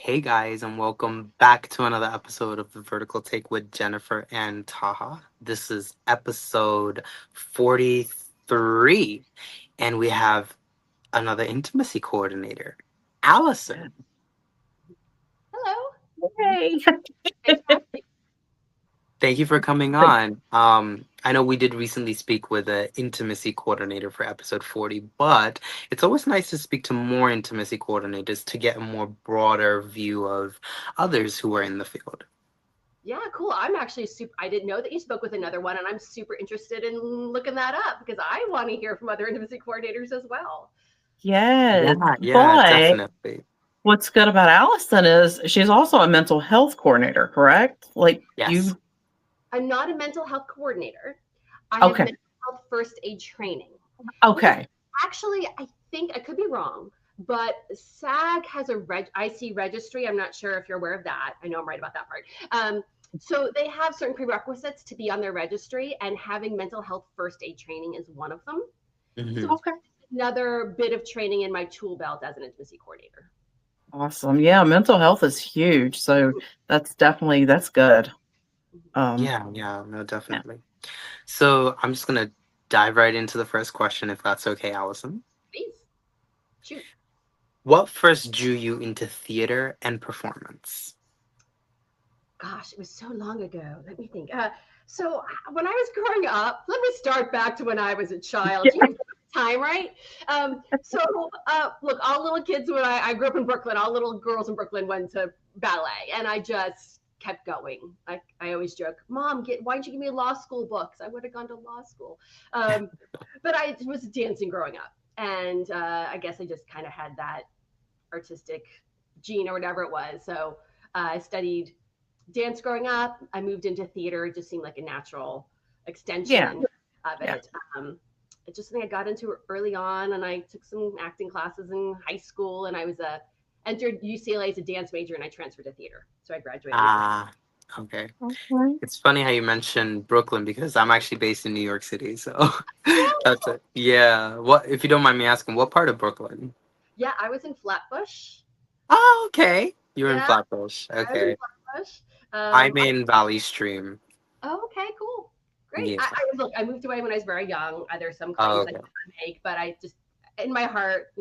Hey guys, and welcome back to another episode of the Vertical Take with Jennifer and Taha. This is episode 43, and we have another intimacy coordinator, Allison. Hello. Hey. Thank you for coming on. I know we did recently speak with an intimacy coordinator for episode 40, but it's always nice to speak to more intimacy coordinators to get a more broader view of others who are in the field. Yeah, cool. I'm actually super. I didn't know that you spoke with another one, and I'm super interested in looking that up because I want to hear from other intimacy coordinators as well. Yes, Yeah, but definitely. what's good about Allison is she's also a mental health coordinator, correct? Like Yes. you, I'm not a mental health coordinator. I have okay, mental health first aid training, which okay, actually I think I could be wrong, but SAG has a IC registry. I'm not sure if you're aware of that. I know I'm right about that part. So they have certain prerequisites to be on their registry, and having mental health first aid training is one of them. So Hmm. it's okay. another bit of training in my tool belt as an intimacy coordinator. Awesome. Yeah, mental health is huge. So that's good. Um, Yeah, no, yeah. definitely. So I'm just gonna dive right into the first question, if that's okay, Allison. Please shoot. What first drew you into theater and performance? Gosh, it was so long ago. Let me think. So when I was growing up, let me start back to when I was a child. You Yeah. know, time, right? Look, all little kids when I grew up in Brooklyn, all little girls in Brooklyn went to ballet, and I just kept going. I always joke, Mom, why didn't you give me law school books? I would have gone to law school. Um, but I was dancing growing up, and I guess I just kind of had that artistic gene or whatever it was. So I studied dance growing up. I moved into theater. It just seemed like a natural Yeah. extension of Yeah. it. It's just something I got into early on, and I took some acting classes in high school, and I was entered UCLA as a dance major, and I transferred to theater. So I graduated with Ah, okay. Okay. It's funny how you mentioned Brooklyn because I'm actually based in New York City, so it. that's it. Yeah. What, if you don't mind me asking, what part of Brooklyn? Yeah, I was in Flatbush. Oh, okay. You're in Yeah, Flatbush. I was in Okay. Flatbush. I'm in Valley Stream. Okay, cool. Great. Yeah. I moved away when I was very young. There's some Oh, claims I okay. can't make, but I just, in my heart,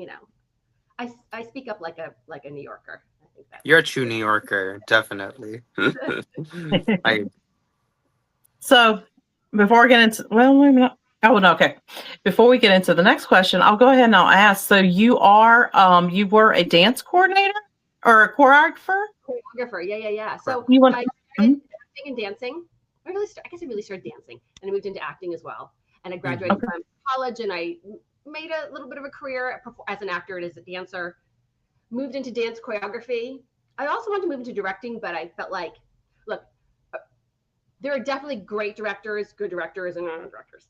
I speak up like a New Yorker. I think You're a that's true New Yorker, definitely. I So before we get into, well, maybe not. Oh, no, okay. Before we get into the next question, I'll go ahead and I'll ask. So you were a dance coordinator or a choreographer? choreographer. Yeah. So correct. You want? I Mhm. started acting and dancing. I guess I really started dancing, and I moved into acting as well. And I graduated Hmm. Okay. from college, and I made a little bit of a career as an actor and as a dancer. Moved into dance choreography. I also wanted to move into directing, but I felt like, look, uh, there are definitely great directors, good directors, and directors.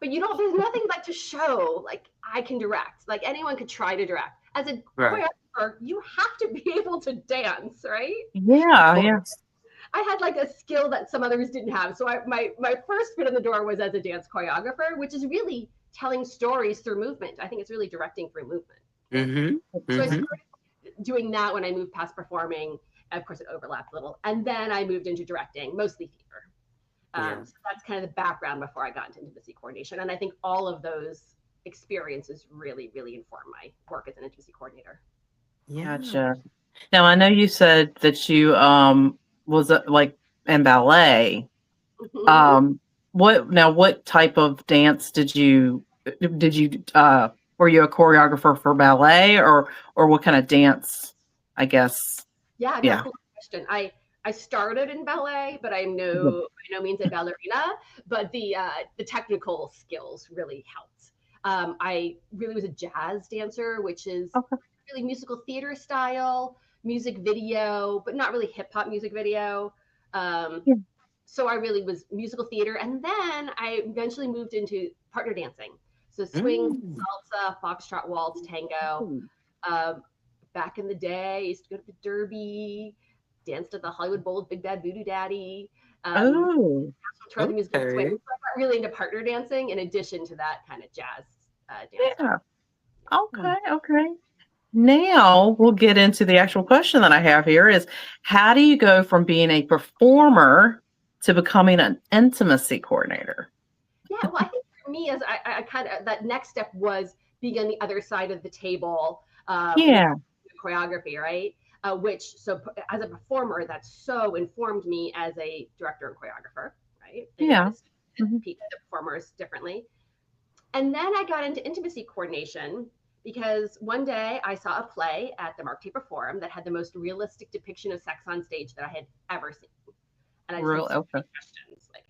But you don't. There's nothing like to show like I can direct. Like anyone could try to direct. As a Right. choreographer, you have to be able to dance, right? Of Yeah, yeah. course. I had like a skill that some others didn't have. So my first foot in the door was as a dance choreographer, which is really telling stories through movement. I think it's really directing through movement. Mm-hmm. So I Mm-hmm. started doing that when I moved past performing. Of course, it overlapped a little, and then I moved into directing, mostly theater. Yeah. So that's kind of the background before I got into intimacy coordination, and I think all of those experiences really, really inform my work as an intimacy coordinator. Yeah. Gotcha. Now I know you said that you was like in ballet. Mhm. Um, what type of dance did you were you a choreographer for ballet or what kind of dance? I guess. Yeah, no, Yeah. cool question. I started in ballet, but I'm Yeah. no by no means a ballerina. But the technical skills really helped. I really was a jazz dancer, which is Okay. really musical theater style, music video, but not really hip hop music video. Um, Yeah. so I really was musical theater, and then I eventually moved into partner dancing. So swing, Mm. salsa, foxtrot, waltz, tango. Um, Back in the day, I used to go to the Derby, danced at the Hollywood Bowl with Big Bad Voodoo Daddy. Oh. Tour the musical swing. So Okay. I got really into partner dancing in addition to that kind of jazz dancing. Yeah. Okay. Okay. now we'll get into the actual question that I have here is how do you go from being a performer to becoming an intimacy coordinator? Yeah, well, I think for me, as I kind of that next step was being on the other side of the table with Yeah. choreography, right? Which as a performer, that so informed me as a director and choreographer, right? They got Yeah. to see Mhm. the performers differently. And then I got into intimacy coordination because one day I saw a play at the Mark Taper Forum that had the most realistic depiction of sex on stage that I had ever seen. And I just had Real so okay. many questions like,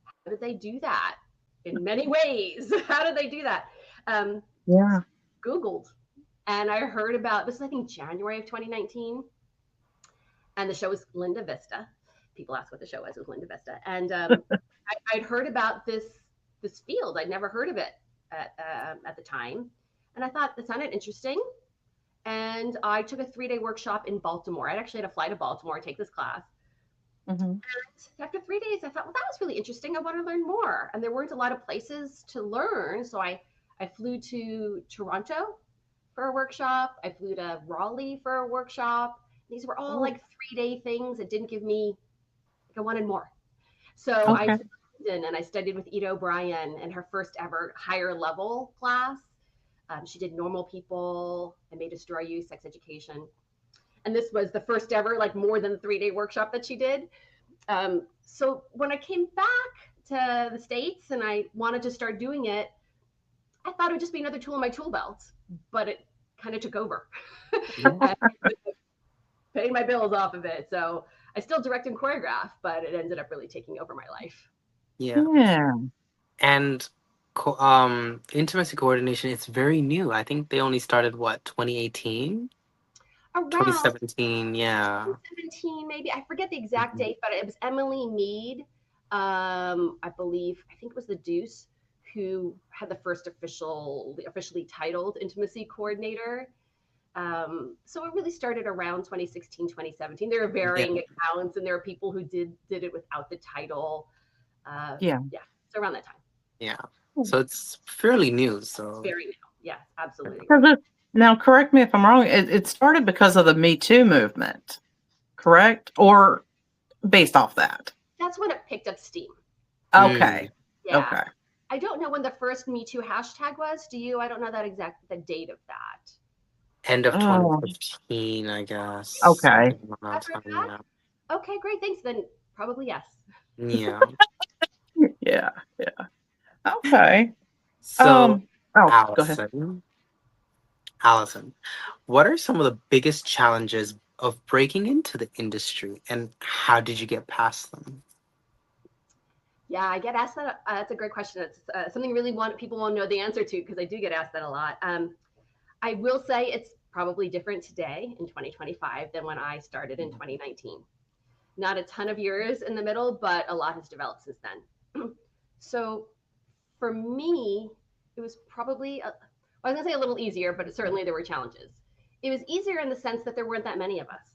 how did they do that? In many ways, how did they do that? Um, Yeah. Googled, and I heard about this. I think January of 2019, and the show was Linda Vista. People asked what the show was. It was Linda Vista, and I'd heard about this field. I'd never heard of it at the time, and I thought it sounded interesting. And I took a 3-day workshop in Baltimore. I actually had to fly to Baltimore to take this class. Mhm. And after 3 days, I thought, well, that was really interesting. I want to learn more. And there weren't a lot of places to learn. So I flew to Toronto for a workshop. I flew to Raleigh for a workshop. These were all Oh, like 3-day things that didn't give me, like, I wanted more. So I okay. flew to London and I studied with Ida O'Brien in her first ever higher level class. She did normal people and may destroy you, sex education. And this was the first ever, like, more than 3-day workshop that she did. So when I came back to the States and I wanted to start doing it, I thought it would just be another tool in my tool belt, but it kind of took over. Yeah. And paid my bills off of it. So I still direct and choreograph, but it ended up really taking over my life. Yeah. Yeah. And intimacy coordination, it's very new. I think they only started what, 2018? Around 2017, yeah. 2017, maybe, I forget the exact Mhm. date, but it was Emily Mead, I believe, I think it was the Deuce, who had the first officially titled intimacy coordinator. So it really started around 2016, 2017. There are Yeah. varying accounts, and there are people who did it without the title. Yeah. Yeah, so around that time. Yeah. So it's fairly new. It's So very new. Yes, absolutely So right. now, correct me if I'm wrong. It started because of the Me Too movement, correct? Or based off that? That's when it picked up steam. mm, Okay. Yeah. Okay. I don't know when the first Me Too hashtag was. Do you? I don't know the date of that. end of Oh, 2015, I guess. okay. Something around that After time, that? yeah. Okay, great. Thanks. Then probably yes. Yeah. Yeah. Yeah. Okay. So, Um. Oh, go ahead. Allison, Allison, what are some of the biggest challenges of breaking into the industry and how did you get past them? Yeah, I get asked that. That's a great question. It's something really people want to know the answer to because I do get asked that a lot. I will say it's probably different today in 2025 than when I started in 2019. Not a ton of years in the middle, but a lot has developed since then. So for me, it was probably, I was going to say a little easier, but certainly there were challenges. It was easier in the sense that there weren't that many of us.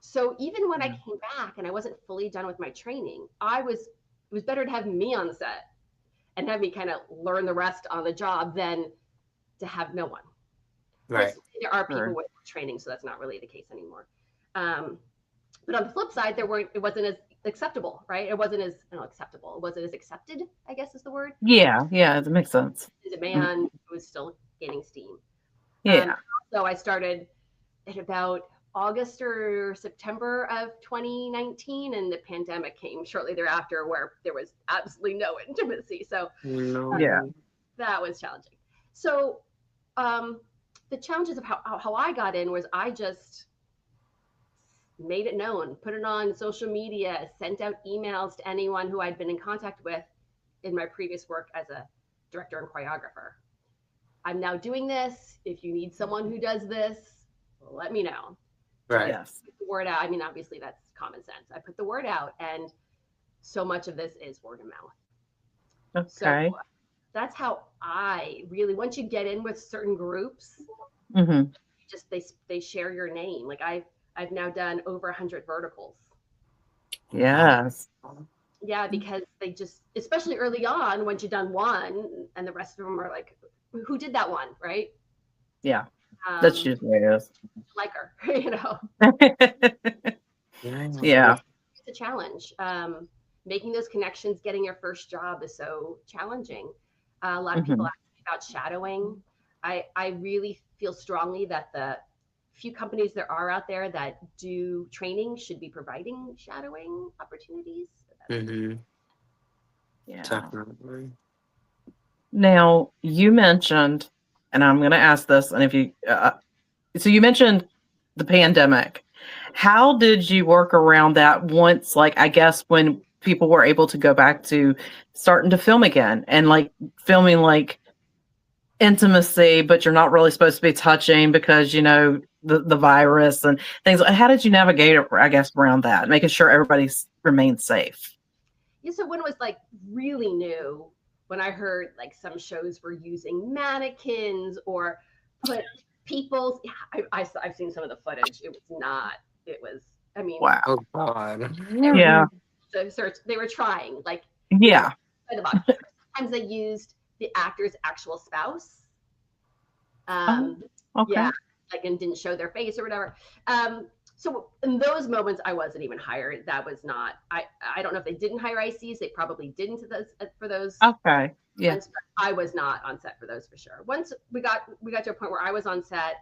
So even when I Yeah. came back and I wasn't fully done with my training, it was better to have me on the set and have me kind of learn the rest on the job than to have no one. Of course, Right. there are people Sure. with training, so that's not really the case anymore. Um, but on the flip side, it wasn't as acceptable, right? It wasn't as, I don't know, acceptable. It wasn't as accepted, I guess is the word. Yeah. Yeah. It makes sense. The Mm, demand was still gaining steam. yeah. So I started at about August or September of 2019, and the pandemic came shortly thereafter, where there was absolutely no intimacy. So Yeah. No. that was challenging. So um, the challenges of how I got in was I just made it known, put it on social media, sent out emails to anyone who I'd been in contact with in my previous work as a director and choreographer. I'm now doing this. If you need someone who does this, let me know. Right. Just Yes. put the word out. I mean, obviously that's common sense. I put the word out, and so much of this is word of mouth. So Okay. that's how I really, once you get in with certain groups, Mm-hmm. just they share your name. Like I've now done over 100 verticals. Wow. Yes. Yeah, because they just, especially early on, once you've done one, and the rest of them are like, who did that one, right? Yeah. That's Um, usually it is. like her, you know. Yeah. Yeah. It's a challenge. Making those connections, getting your first job is so challenging. A lot of people Hmm. ask me about shadowing. I really feel strongly that the few companies there are out there that do training should be providing shadowing opportunities. Mm-hmm. Yeah. Definitely. Now, you mentioned, and I'm going to ask this, and if you, so you mentioned the pandemic. How did you work around that once, like, I guess when people were able to go back to starting to film again and like filming like intimacy, but you're not really supposed to be touching because, the virus and things. How did you navigate, I guess, around that, making sure everybody's remained safe? Yeah, so when it was like really new, when I heard like some shows were using mannequins or put people's, I've seen some of the footage. It was not, it was, I mean, Wow. Oh God. they were Yeah. the search, they were trying, like, you know, Yeah. by the box. Sometimes they used the actor's actual spouse. Oh, Um, okay. yeah, like, and didn't show their face or whatever. So in those moments, I wasn't even hired. That was not. I don't know if they didn't hire ICs. They probably didn't for those Okay. Yeah. months, but I was not on set for those for sure. Once we got to a point where I was on set,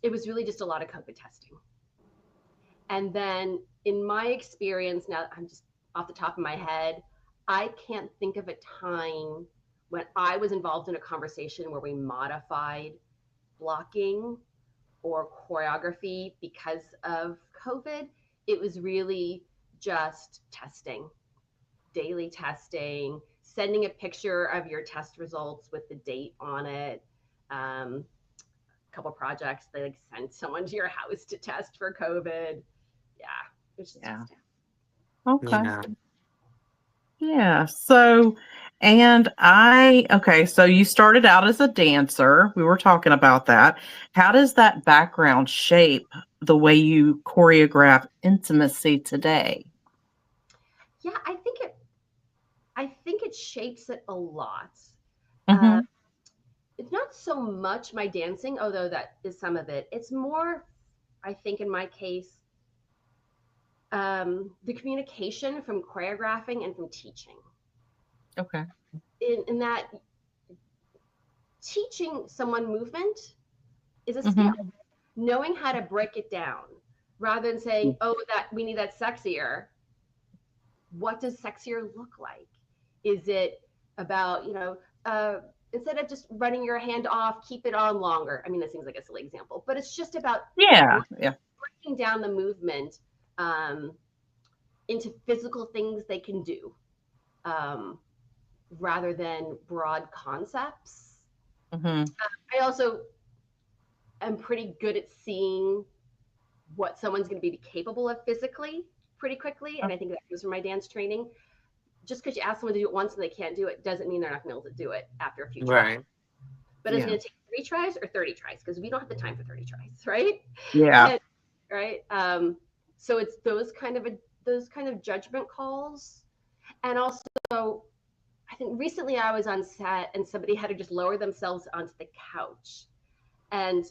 it was really just a lot of COVID testing. And then in my experience, now I'm just off the top of my head, I can't think of a time when I was involved in a conversation where we modified blocking or choreography because of COVID. It was really just testing, daily testing, sending a picture of your test results with the date on it. A couple projects, they like sent someone to your house to test for COVID. Yeah, it's just Yeah. testing. Okay. Yeah. Yeah. Okay, so you started out as a dancer. We were talking about that. How does that background shape the way you choreograph intimacy today? Yeah, I think it shapes it a lot. Uh, Hmm. it's not so much my dancing, although that is some of it. It's more, I think, in my case, the communication from choreographing and from teaching. Okay. In that teaching someone movement is a skill. Hmm. Knowing how to break it down rather than saying, "Oh, that we need that sexier." What does sexier look like? Is it about, instead of just running your hand off, keep it on longer? I mean, that seems like a silly example, but it's just about Yeah. Yeah. breaking down the movement um, into physical things they can do um, rather than broad concepts. Hmm. I also am pretty good at seeing what someone's going to be capable of physically pretty quickly. And I think that comes from my dance training. Just because you ask someone to do it once and they can't do it doesn't mean they're not going to be able to do it after a few tries. Right. But is it Yeah. going to take 3 tries or 30 tries? Because we don't have the time for 30 tries, right? Yeah. And, right. So it's those kind of judgment calls. And also, I think recently I was on set and somebody had to just lower themselves onto the couch. And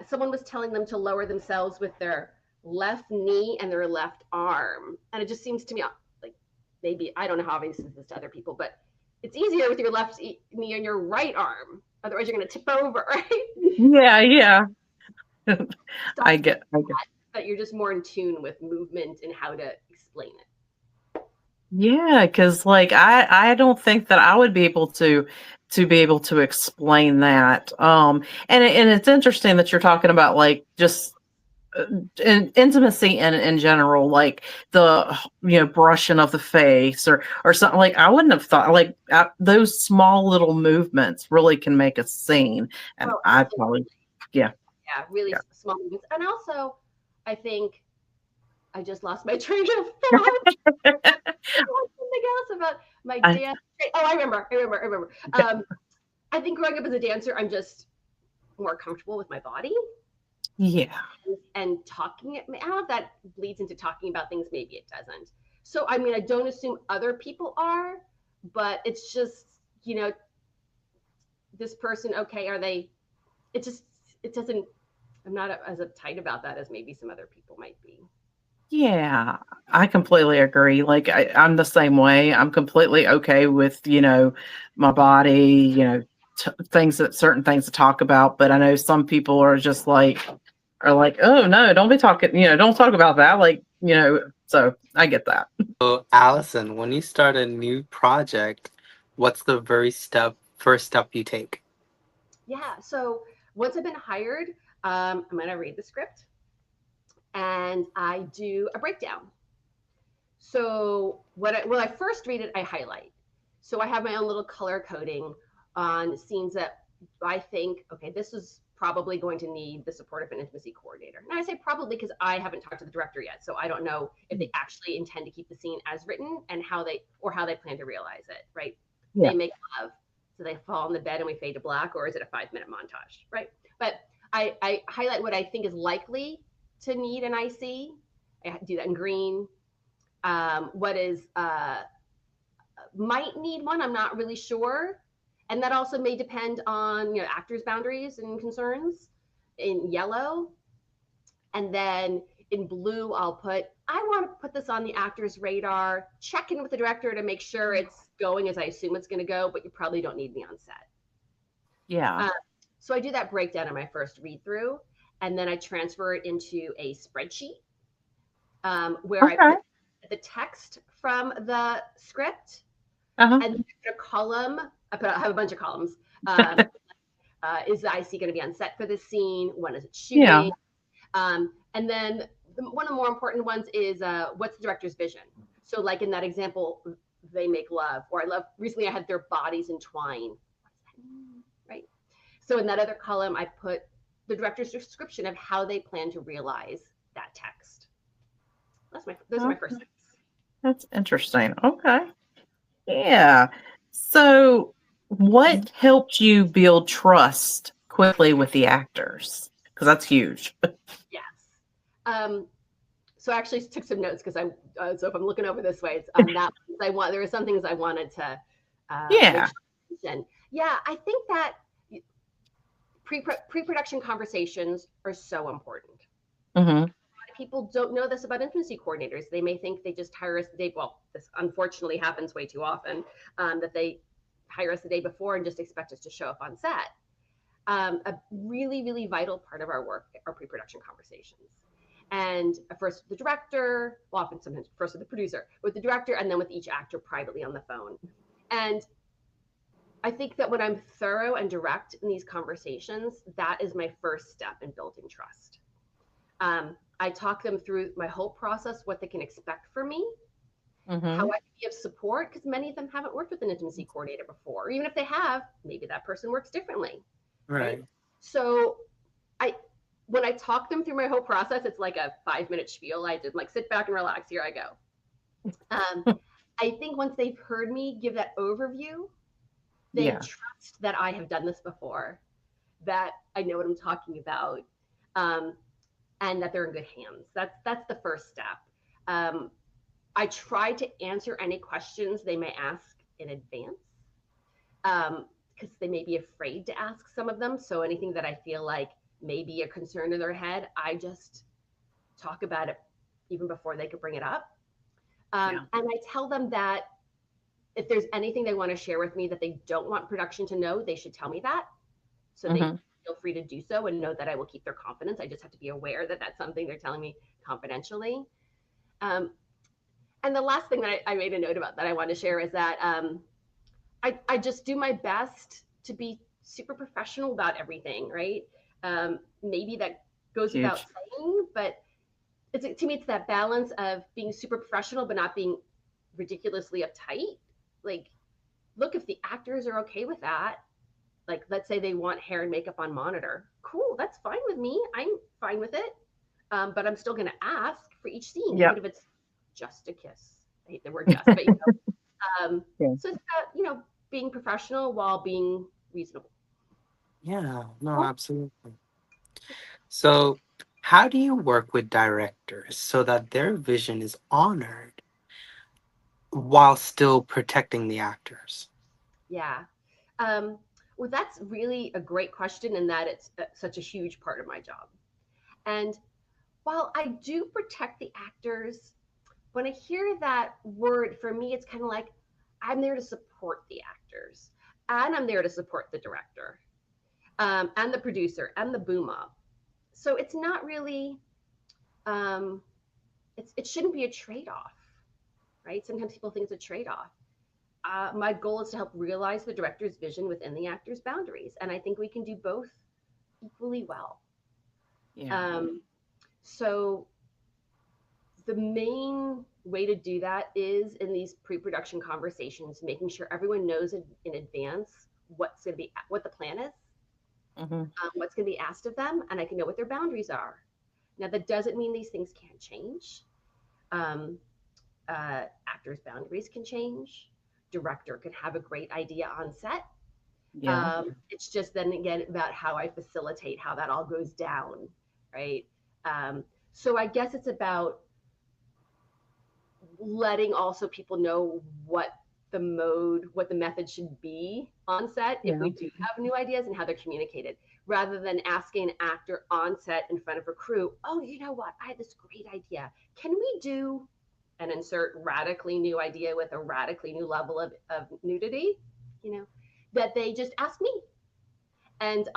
someone was telling them to lower themselves with their left knee and their left arm. And it just seems to me like maybe, I don't know how obvious this is to other people, but it's easier with your left knee and your right arm. Otherwise, you're going to tip over, right? Yeah. Yeah. Stop thinking I get. that you're just more in tune with movement and how to explain it. Yeah, because like I don't think that I would be able to explain that. And it's interesting that you're talking about like just intimacy in general, like the brushing of the face or something. Like I wouldn't have thought like those small little movements really can make a scene, and Oh, I probably absolutely. yeah. Yeah, really Yeah. small movements. And also, I think I just lost my train of thought. Something else about my I, dance. Oh, I remember. I think growing up as a dancer, I'm just more comfortable with my body yeah. and talking. I don't know if that bleeds into talking about things. Maybe it doesn't. So, I mean, I don't assume other people are, but it's just, this person, okay, are they, it just, it doesn't. I'm not as uptight about that as maybe some other people might be. Yeah, I completely agree. Like I'm the same way. I'm completely okay with, my body, things that certain things to talk about. But I know some people are like, oh no, don't be talking, don't talk about that. Like, so I get that. So, Allison, when you start a new project, what's the first step you take? Yeah. So once I've been hired, I'm gonna read the script and I do a breakdown. So when I first read it, I highlight. So I have my own little color coding on scenes that I think, okay, this is probably going to need the support of an intimacy coordinator. And I say probably because I haven't talked to the director yet, so I don't know if they actually intend to keep the scene as written and how they plan to realize it. Right? Yeah. They make love, so they fall on the bed and we fade to black, or is it a 5-minute montage? Right? But I highlight what I think is likely to need an IC. I do that in green. What is might need one, I'm not really sure, and that also may depend on actors' boundaries and concerns. In yellow, and then in blue, I want to put this on the actor's radar. Check in with the director to make sure it's going as I assume it's going to go, but you probably don't need me on set. Yeah. So I do that breakdown in my first read through, and then I transfer it into a spreadsheet where I Okay. put the text from the script Uh-huh. and a column. I have a bunch of columns. Um, is the IC going to be on set for this scene? When is it Yeah. shooting? And then one of the more important ones is what's the director's vision? So, like in that example, they make love, or recently I had their bodies entwine. What does that mean? Right. So, in that other column, I put the director's description of how they plan to realize that text. Those are my first Okay. steps. That's interesting. Okay. Yeah. So, what helped you build trust quickly with the actors? Because that's huge. Yes. Um, so I actually took some notes because so if I'm looking over this way, it's that there were some things I wanted to make Yeah. sure. Yeah, I think that pre-production conversations are so important. Hmm. People don't know this about intimacy coordinators. They may think they just hire us the day. Well, this unfortunately happens way too often, that they hire us the day before and just expect us to show up on set. A really, really vital part of our work are pre-production conversations. And first with the director, well, often sometimes first with the producer, with the director, and then with each actor privately on the phone. And I think that when I'm thorough and direct in these conversations, that is my first step in building trust. I talk them through my whole process, what they can expect from me, how Hmm. I can be of support, because many of them haven't worked with an intimacy coordinator before. Or even if they have, maybe that person works differently, right? Right. So I, when I talk them through my whole process, it's like a 5-minute spiel. I did like sit back and relax. Here I go. I think once they've heard me give that overview, they Yeah. trust that I have done this before, that I know what I'm talking about, um, and that they're in good hands. That's the first step. Um, I try to answer any questions they may ask in advance, because they may be afraid to ask some of them. So anything that I feel like may be a concern in their head, I just talk about it even before they could bring it up. Yeah. And I tell them that if there's anything they want to share with me that they don't want production to know, they should tell me that. So they Hmm. feel free to do so and know that I will keep their confidence. I just have to be aware that that's something they're telling me confidentially. Um, and the last thing that I made a note about that I want to share is that I just do my best to be super professional about everything, right? Maybe that goes without Huge. saying, but to me, it's that balance of being super professional, but not being ridiculously uptight. Like, look, if the actors are okay with that, like, let's say they want hair and makeup on monitor, cool, that's fine with me. I'm fine with it. But I'm still going to ask for each scene, Yeah. even if it's just a kiss. I hate the word just, but Yeah. so it's about being professional while being reasonable. Yeah, no, absolutely. So, how do you work with directors so that their vision is honored while still protecting the actors? Yeah. Um, Well, that's really a great question, and that it's such a huge part of my job. And while I do protect the actors, when I hear that word, for me, it's kind of like I'm there to support the actors, and I'm there to support the director, and the producer, and the boom op. So it's not really, um, it shouldn't be a trade off, right? Sometimes people think it's a trade off. My goal is to help realize the director's vision within the actor's boundaries, and I think we can do both equally well. Yeah. Um, so the main way to do that is in these pre-production conversations, making sure everyone knows in advance what's going to be, what the plan is, Hmm. what's going to be asked of them, and I can know what their boundaries are. Now, that doesn't mean these things can't change. Um, Actors' boundaries can change. Director can have a great idea on set. Yeah. It's just then again about how I facilitate how that all goes down, right? So I guess it's about letting also people know what the method should be on set if Yeah. we do have new ideas and how they're communicated, rather than asking an actor on set in front of a crew, oh, you know what, I had this great idea. Can we do an insert radically new idea with a radically new level of nudity? You know, that they just ask me. And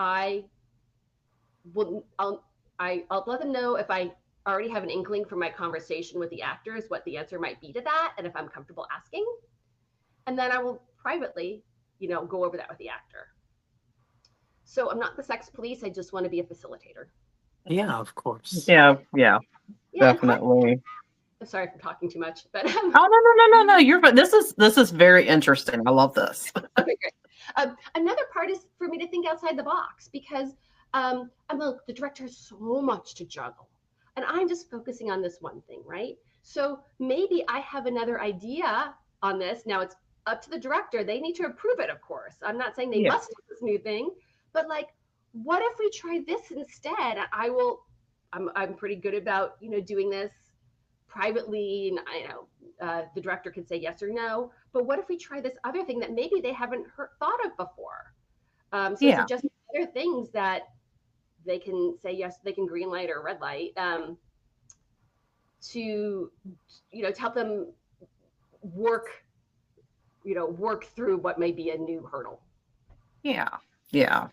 will I'll let them know if I already have an inkling from my conversation with the actors what the answer might be to that, and if I'm comfortable asking, and then I will privately, go over that with the actor. So I'm not the sex police. I just want to be a facilitator. Yeah, of course. Yeah. Yeah. Yeah, and part. Definitely. I'm sorry for talking too much, but Oh, no. You're fine. This is very interesting. I love this. okay, great. Another part is for me to think outside the box because the director has so much to juggle, and I'm just focusing on this one thing, right? So maybe I have another idea on this. Now it's up to the director. They need to approve it, of course. I'm not saying they Yeah. must do this new thing, but like, what if we try this instead? I will. I'm pretty good about doing this privately, and I know the director could say yes or no. But what if we try this other thing that maybe they haven't thought of before? So Yeah. suggest other things that they can say yes, they can green light or red light, to to help them work work through what may be a new hurdle. Yeah. Yeah.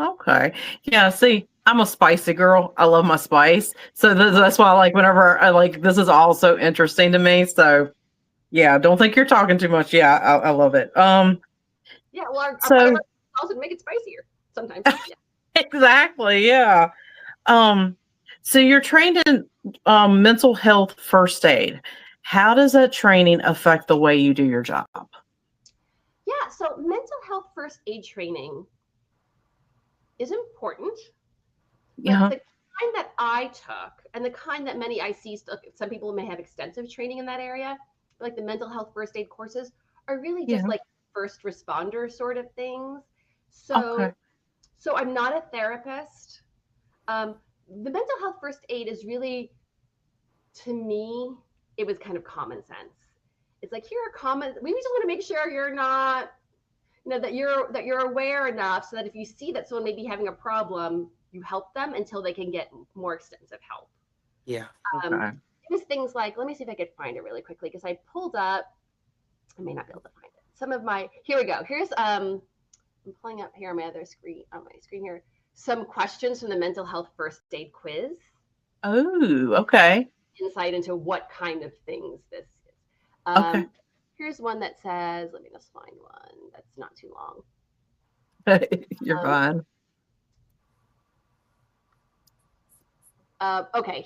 Okay. Yeah. See, I'm a spicy girl. I love my spice. So that's why, like, whenever I like, this is all so interesting to me. So yeah, don't think you're talking too much. Yeah, I love it. Yeah, well, our So pilot also make it spicier sometimes. Yeah. exactly. Yeah. Um, so you're trained in mental health first aid. How does that training affect the way you do your job? Yeah, so mental health first aid training is important, but Yeah. the kind that I took and the kind that many I see, some people may have extensive training in that area, like the mental health first aid courses, are really just Yeah. like first responder sort of things. Okay. So I'm not a therapist. Um, the mental health first aid is really, to me, it was kind of common sense. It's like, here are common. We just want to make sure you're not, that you're aware enough so that if you see that someone may be having a problem, you help them until they can get more extensive help. Yeah. Um, Okay. it was things like, let me see if I could find it really quickly because I pulled up. I may not be able to find it. Some of my here we go. Here's I'm pulling up here on my other screen here some questions from the mental health first aid quiz. Oh, okay. Insight into what kind of things this is. Okay. Here's one that says, let me just find one that's not too long. You're Um, fine. Okay,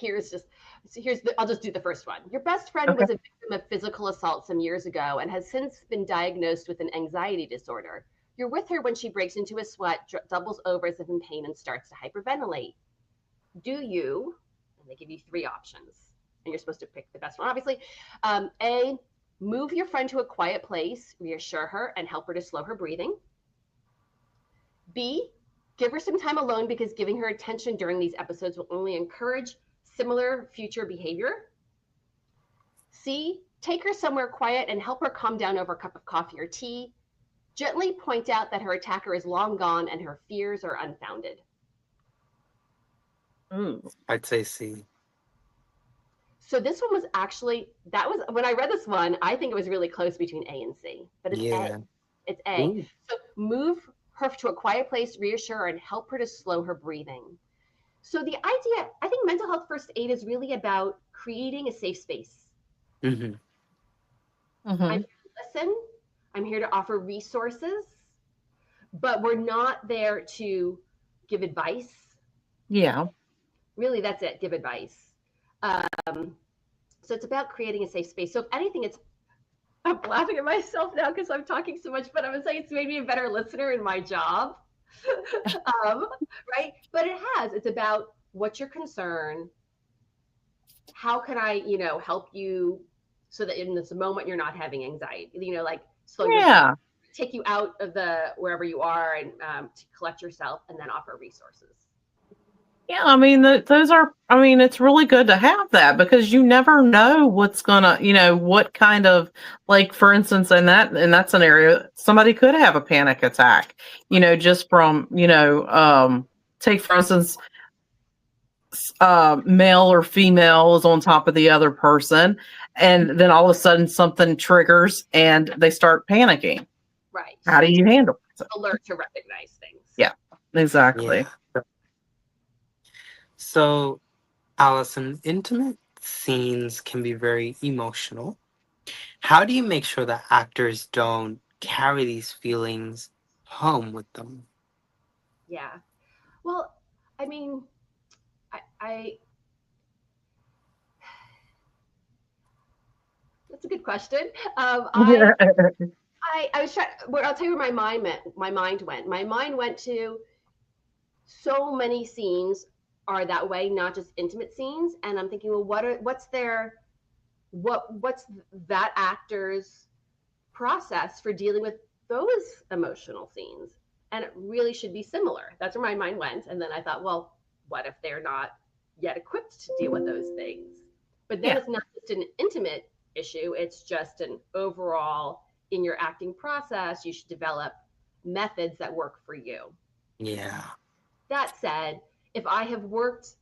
I'll just do the first one. Your best friend Okay. was a victim of physical assault some years ago and has since been diagnosed with an anxiety disorder. You're with her when she breaks into a sweat, doubles over as if in pain, and starts to hyperventilate. Do you, and they give you three options, and you're supposed to pick the best one, obviously. A, move your friend to a quiet place, reassure her, and help her to slow her breathing. B, give her some time alone because giving her attention during these episodes will only encourage similar future behavior. C, take her somewhere quiet and help her calm down over a cup of coffee or tea. Gently point out that her attacker is long gone and her fears are unfounded. Ooh. I'd say C. So this one was actually, that was, when I read this one, I think it was really close between A and C, but it's A. Yeah. It's A. Ooh. So move her to a quiet place, reassure her, and help her to slow her breathing. So the idea, I think mental health first aid is really about creating a safe space. Mm-hmm. I'm Mm-hmm. here to listen. I'm here to offer resources, but we're not there to give advice. Yeah. Really, that's it. Give advice. So it's about creating a safe space. So if anything, it's I'm laughing at myself now because I'm talking so much, but I would say it's made me a better listener in my job. um, right? But it has. It's about what's your concern? How can I, help you so that in this moment you're not having anxiety? Like slow your breath, Yeah. take you out of the wherever you are and to collect yourself, and then offer resources. Yeah, I mean, those are, I mean, it's really good to have that because you never know what's gonna, what kind of, like, for instance, in that scenario, somebody could have a panic attack, just from, take, for instance, male or female is on top of the other person, and then all of a sudden something triggers and they start panicking. Right. How do you handle it? Alert to recognize things. Yeah, exactly. Yeah. So, Allison, intimate scenes can be very emotional. How do you make sure that actors don't carry these feelings home with them? Yeah. Well, I mean, I that's a good question. I was trying. Well, I'll tell you where my mind went. My mind went to so many scenes are that way, not just intimate scenes. And I'm thinking, well, what's that actor's process for dealing with those emotional scenes? And it really should be similar. That's where my mind went. And then I thought, well, what if they're not yet equipped to deal with those things? But then Yeah. it's not just an intimate issue, it's just an overall in your acting process, you should develop methods that work for you. Yeah. That said, if I have worked,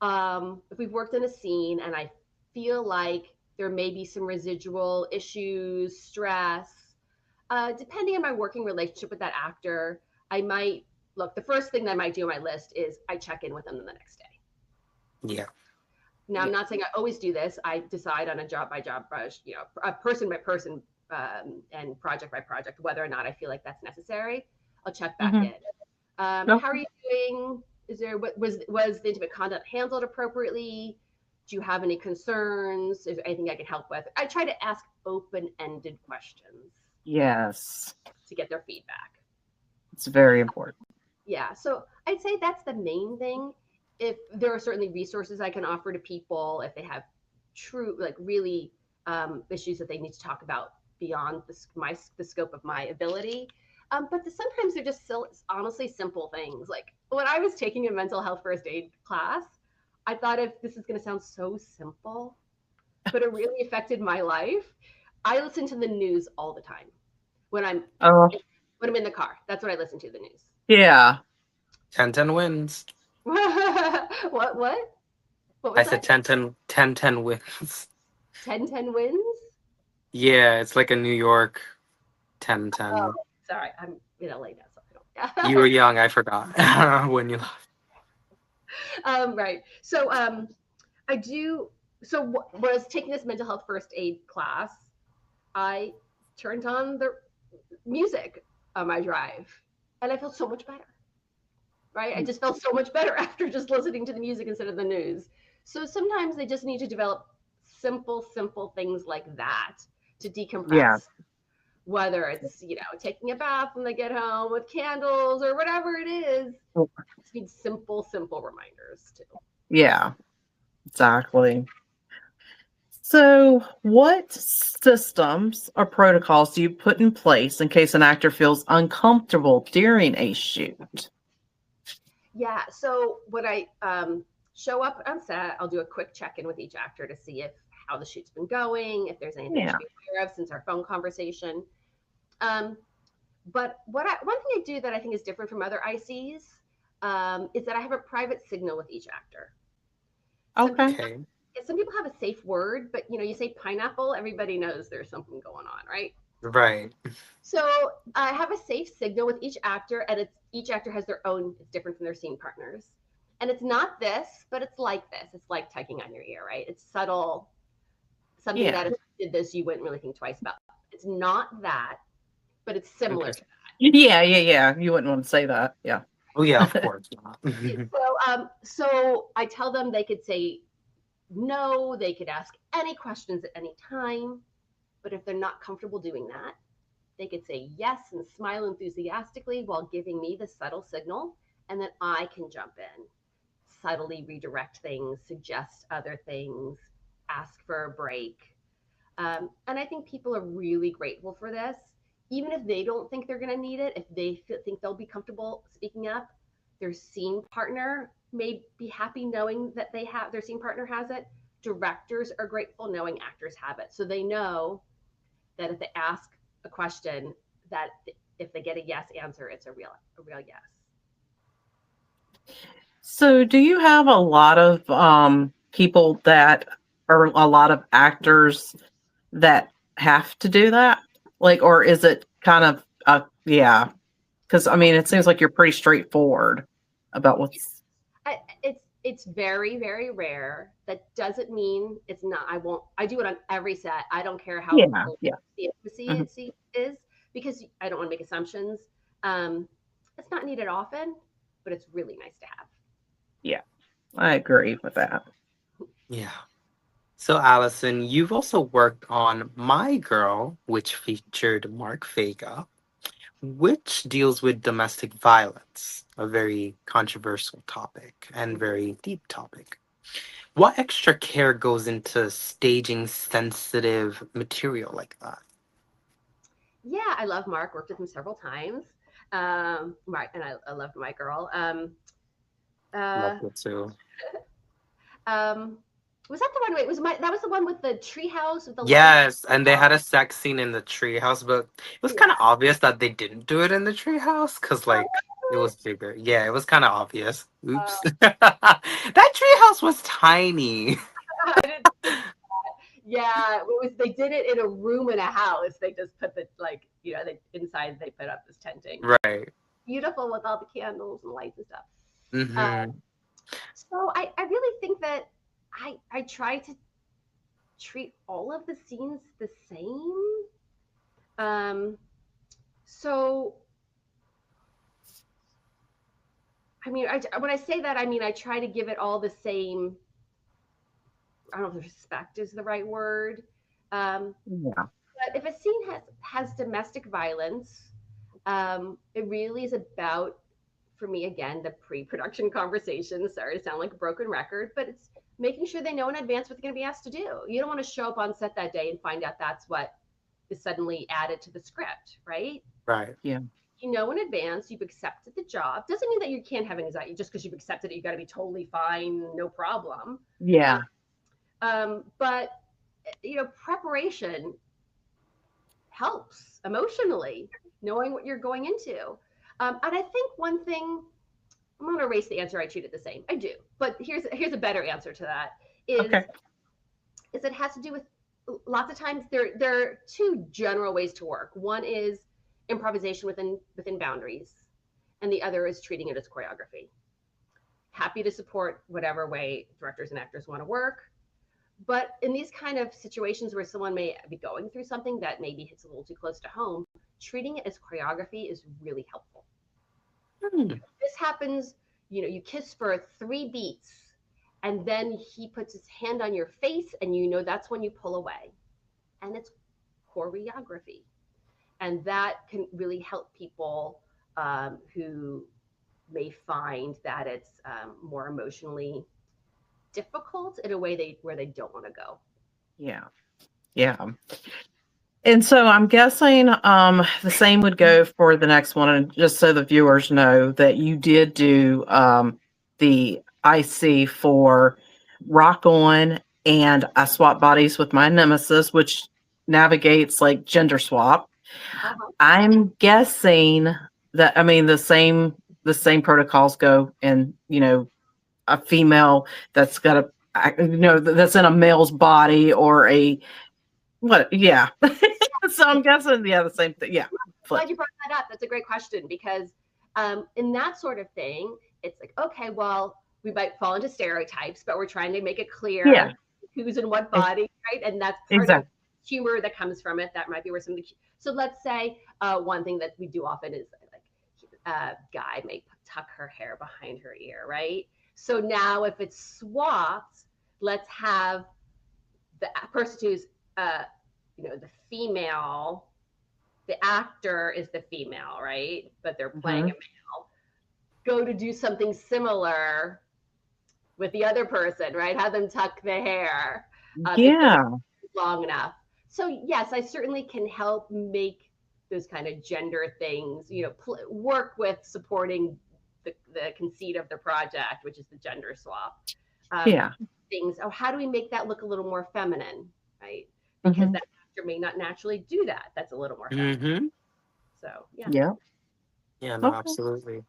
if we've worked in a scene and I feel like there may be some residual issues, stress, depending on my working relationship with that actor, I might look. The first thing that I might do on my list is I check in with them the next day. Yeah. Now, I'm Yeah. not saying I always do this. I decide on a job by job, a person by person, and project by project whether or not I feel like that's necessary. I'll check back Hmm. in. No. How are you doing? Is there was the intimate conduct handled appropriately? Do you have any concerns? Is there anything I can help with? I try to ask open-ended questions Yes. to get their feedback. It's very important. Yeah, so I'd say that's the main thing. If there are certainly resources I can offer to people, if they have true, like really issues that they need to talk about beyond the scope of my ability. Sometimes they're just honestly simple things. Like when I was taking a mental health first aid class, I thought if this is going to sound so simple, but it really affected my life. I listen to the news all the time when I'm Oh, when I'm in the car. That's what I listen to, the news. yeah. 10-10 wins. What? What I was said that? 10-10 wins. 10-10 wins? Yeah, it's like a New York Oh, 10-10. sorry. I'm in LA now, so You were young, I forgot when you left. Right. So I do. So when I was taking this mental health first aid class, I turned on the music on my drive, and I felt so much better. Right? I just felt so much better after just listening to the music instead of the news. So sometimes they just need to develop simple things like that to Yeah. decompress. Whether it's taking a bath when they get home with candles or whatever it is, just need simple reminders too. Yeah. Exactly. So, what systems or protocols do you put in place in case an actor feels uncomfortable during a shoot? Yeah, so when I show up on set, I'll do a quick check-in with each actor to see if how the shoot's been going, if there's anything I Yeah. should be aware of since our phone conversation. um, But one thing I do that I think is different from other ICs is that I have a private signal with each actor. Some Okay. people, Okay. some people have a safe word, but you say pineapple, everybody knows there's something going on, right? Right. So I have a safe signal with each actor, and each actor has their own. It's different from their scene partners, and it's not this, but it's like this. It's like tugging on your ear, right? It's subtle, something Yeah. that if you did this, you wouldn't really think twice about. It's not that, but it's similar to Interesting. Yeah. You wouldn't want to say that. Yeah. Oh yeah, of course not. that. So I tell them they could say no, they could ask any questions at any time, but if they're not comfortable doing that, they could say yes and smile enthusiastically while giving me the subtle signal, and then I can jump in, subtly redirect things, suggest other things, ask for a break. And I think people are really grateful for this. Even if they don't think they're going to need it, if they think they'll be comfortable speaking up, their scene partner may be happy knowing that their scene partner has it. Directors are grateful knowing actors have it. So they know that if they ask a question, that if they get a yes answer, it's a real yes. So, do you have a lot of people that or a lot of actors that have to do that? Like, or is it kind of yeah? Because I mean, it seems like you're pretty straightforward about what's It's very very rare. That doesn't mean it's not. I won't. I do it on every set. I don't care how yeah, yeah. the intimacy Mhm. is because I don't want to make assumptions. It's not needed often, but it's really nice to have. Yeah, I agree with that. Yeah. So, Allison, you've also worked on My Girl, which featured Mark Vega, which deals with domestic violence, a very controversial topic and very deep topic. What extra care goes into staging sensitive material like that? Yeah, I love Mark. Worked with him several times. Right, and I loved My Girl. Love Uh, it too. um, was that the one? Wait, that was the one with the treehouse with the lights? Yes, and they had a sex scene in the treehouse, but it was kind Yeah. of obvious that they didn't do it in the treehouse because, Oh, like, it was bigger. Yeah, it was kind of obvious. Oops. uh, That treehouse was tiny. I didn't Yeah, it was. They did it in a room in a house. They just put they inside they put up this tenting. Right. Beautiful with all the candles and lights and stuff. Mm-hmm. So I really think that I try to treat all of the scenes the same. Um, so I mean, when I say that, I mean I try to give it all the same. I don't know if respect is the right word. Um, Yeah, but if a scene has domestic violence, it really is about, for me again, the pre-production conversation. Sorry to sound like a broken record, but it's making sure they know in advance what they're going to be asked to do. You don't want to show up on set that day and find out that's what is suddenly added to the script, right? Right. yeah, You know in advance, you've accepted the job. Doesn't mean that you can't have anxiety just because you've accepted it. You got to be totally fine, no problem. yeah, But preparation helps emotionally, knowing what you're going into. And I think one thing, I'm going to erase the answer. I treat it the same. I do, but here's a better answer to that. Is okay, is it has to do with lots of times there are two general ways to work. One is improvisation within boundaries, and the other is treating it as choreography. Happy to support whatever way directors and actors want to work. But in these kind of situations where someone may be going through something that maybe hits a little too close to home, treating it as choreography is really helpful. Hmm. This happens, you kiss for 3 beats, and then he puts his hand on your face, and that's when you pull away. And it's choreography. And that can really help people who may find that it's more emotionally difficult in a way where they don't want to go. yeah, yeah. And so I'm guessing the same would go for the next one. And just so the viewers know that you did do the IC for Rock On and I Swap Bodies with My Nemesis, which navigates like gender swap. Uh-huh. I'm guessing that, I mean, the same protocols go in, a female that's got that's in a male's body or a what? Yeah. So I'm guessing, yeah, the same thing. Yeah, flip. Glad you brought that up. That's a great question because in that sort of thing, it's like, okay, well, we might fall into stereotypes, but we're trying to make it Yeah, clear who's in what ex- body, right? And that's part of exactly. humor that comes from it. That might be where some of the so let's say one thing that we do often is like a guy may tuck her hair behind her ear, right? So now if it's swapped, let's have the person who's the female, the actor is the female, right? But they're playing a Hmm. male. Go to do something similar with the other person, right? Have them tuck the hair if they're Yeah. long enough. So yes, I certainly can help make those kind of gender things, work with supporting the conceit of the project, which is the gender swap. Um, Yeah. things, oh, how do we make that look a little more feminine, right? Because Hmm. that actor may not naturally do that. That's a little more feminine. Mm-hmm. So yeah. Yeah. Yeah, no, Okay. absolutely.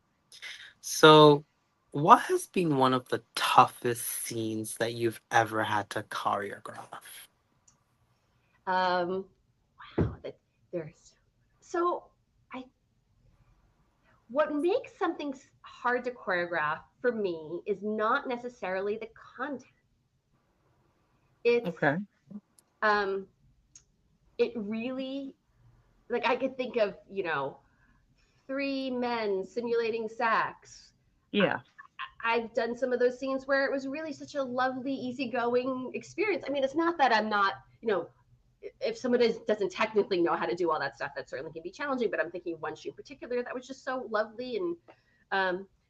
So, what has been one of the toughest scenes that you've ever had to choreograph? Um, wow, there's so I what makes something hard to choreograph for me is not necessarily the content. It's Okay. um, it really like I could think of three men simulating sex. Yeah. I've done some of those scenes where it was really such a lovely, easygoing experience. I mean, it's not that I'm not, if someone doesn't technically know how to do all that stuff, that certainly can be challenging. But I'm thinking of one shoot in particular that was just so lovely. And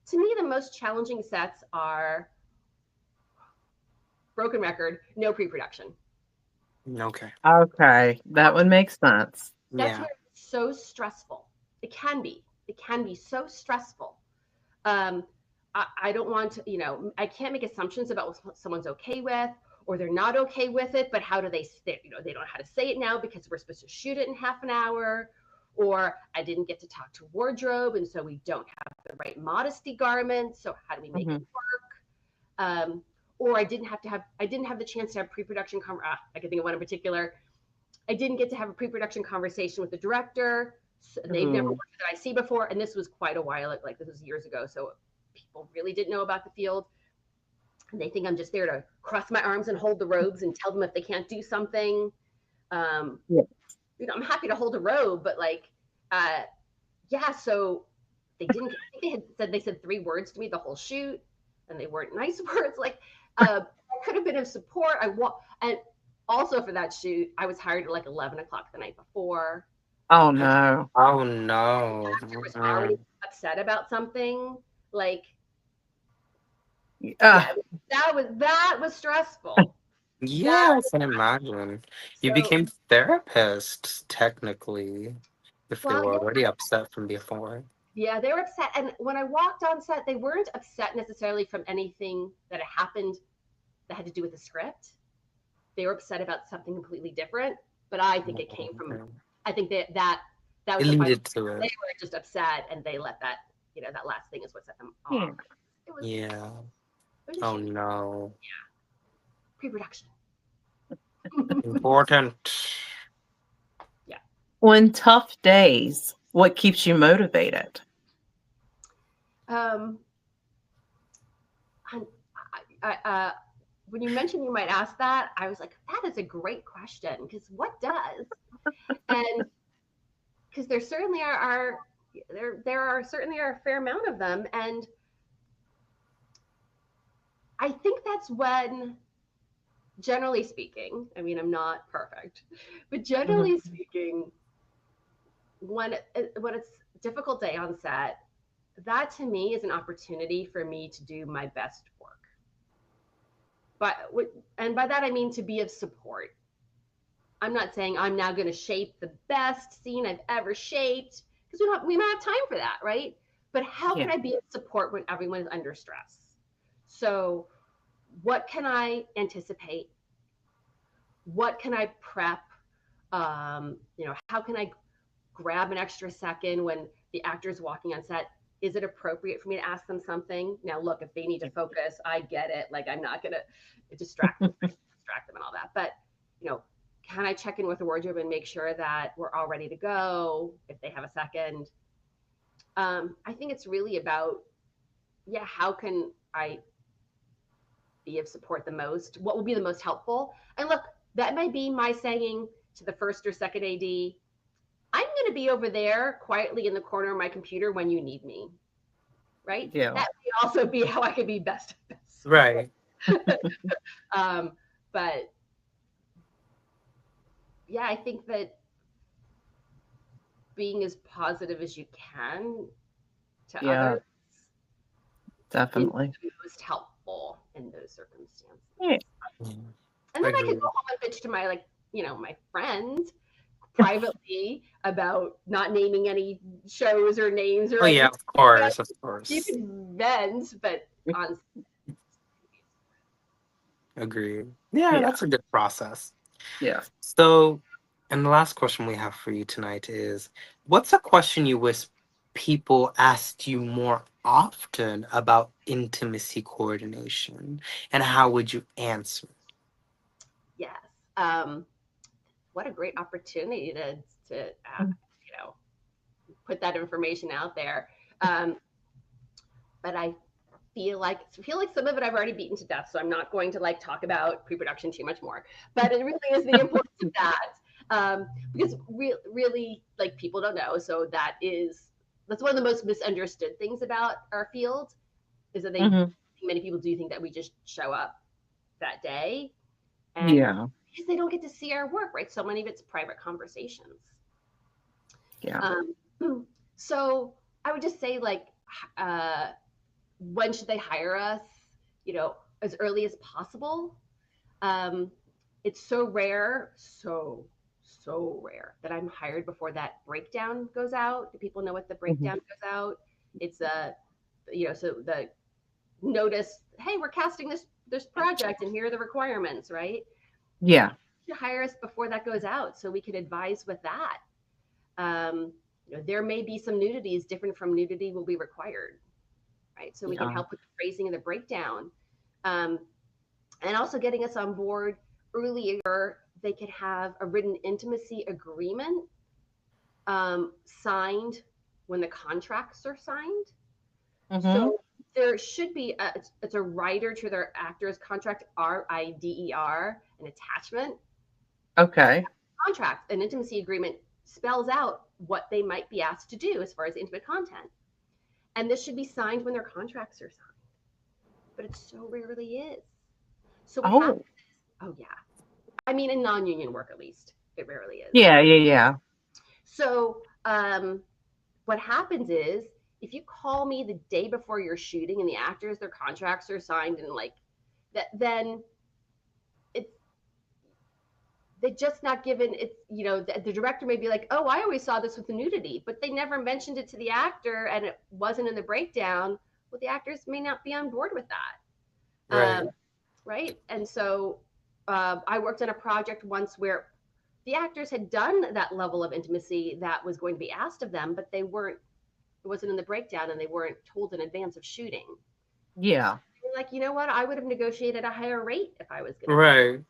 to me, the most challenging sets are broken record, no pre-production. Okay. Okay. That would make sense. That's Yeah. where it's so stressful. It can be. It can be so stressful. Um, I don't want to, I can't make assumptions about what someone's okay with or they're not okay with it, but how do they don't know how to say it now because we're supposed to shoot it in half an hour, or I didn't get to talk to wardrobe, and so we don't have the right modesty garments. So how do we make it Hmm. work? Or I didn't have the chance to have pre-production. I can think of one in particular. I didn't get to have a pre-production conversation with the director. So they've never Ooh. worked with IC before, and this was quite a while. Like this was years ago, so people really didn't know about the field. And they think I'm just there to cross my arms and hold the robes and tell them if they can't do something. Um, Yeah. I'm happy to hold a robe, but uh, yeah. So they didn't. I think they said 3 words to me the whole shoot, and they weren't nice words. I could have been of support. And also for that shoot, I was hired at like 11 o'clock the night before. Oh And no. Oh no. the actor was already Mm-mm. upset about something. Like, Uh, yeah, that was stressful. That Yeah, I can imagine. You so became therapists, technically, if they well, were yeah, already upset from before. yeah, they were upset. And when I walked on set, they weren't upset necessarily from anything that had happened that had to do with the script. They were upset about something completely different. But I think it came from. Okay. I think that was It the final. leaded to They it. were just upset, and they let that last thing is what set them yeah. off. It was Yeah. it was a Oh shame. no. Pre-production. Important. Yeah. On tough days, what keeps you motivated? Um, when you mentioned you might ask that, I was like, that is a great question because what does? And because there certainly there certainly are a fair amount of them, and I think that's when, generally speaking, I mean, I'm not perfect, but Hmm. generally speaking, when it's a difficult day on set, that to me is an opportunity for me to do my best work. But and by that I mean to be of support. I'm not saying I'm now going to shape the best scene I've ever shaped because we don't have time for that, right? But how Yeah. can I be of support when everyone is under stress? So, what can I anticipate? What can I prep? How can I grab an extra second when the actor's walking on set. Is it appropriate for me to ask them something? Now, look, if they need to focus, I get it. Like, I'm not going to distract them and all that. But, can I check in with the wardrobe and make sure that we're all ready to go if they have a second? I think it's really about, how can I be of support the most? What will be the most helpful? And look, that might be my saying to the first or second AD, I'm going to be over there quietly in the corner of my computer when you need me. Right? Yeah. That may also be how I could be best at this. Right. But yeah, I think that being as positive as you can to others definitely is the most helpful in those circumstances. Yeah. And then I could go home and bitch to my my friends privately about not naming any shows or names or of course. You can vent, but on agree. Yeah, that's a good process. Yeah. So, and the last question we have for you tonight is, what's a question you wish people asked you more often about intimacy coordination, and how would you answer? Yes. What a great opportunity to put that information out there. But I feel like some of it I've already beaten to death, so I'm not going to talk about pre-production too much more. But it really is the importance of that, because really people don't know. So that's one of the most misunderstood things about our field, is that many people do think that we just show up that day, and because they don't get to see our work, right? So many of it's private conversations. So I would just say when should they hire us? As early as possible. It's so rare, so rare that I'm hired before that breakdown goes out. Do people know what the breakdown goes out? It's so the notice, hey, we're casting this project and here are the requirements, right? Yeah. You hire us before that goes out so we can advise with that. There may be some nudities different from nudity will be required, right? So we can help with the phrasing and the breakdown, and also getting us on board earlier. They could have a written intimacy agreement signed when the contracts are signed. So there should be it's a rider to their actor's contract, RIDER, an attachment. Okay. Contract, an intimacy agreement spells out what they might be asked to do as far as intimate content. And this should be signed when their contracts are signed. But it so rarely is. So what happens is, I mean, in non-union work, at least, it rarely is. Yeah. So what happens is, if you call me the day before you're shooting and the actors, their contracts are signed and that, then they're just not given it. The director may be like, oh, I always saw this with the nudity, but they never mentioned it to the actor and it wasn't in the breakdown. Well, the actors may not be on board with that. Right. And so I worked on a project once where the actors had done that level of intimacy that was going to be asked of them, but it wasn't in the breakdown and they weren't told in advance of shooting. Yeah. Like, you know what? I would have negotiated a higher rate if I was going to. Right.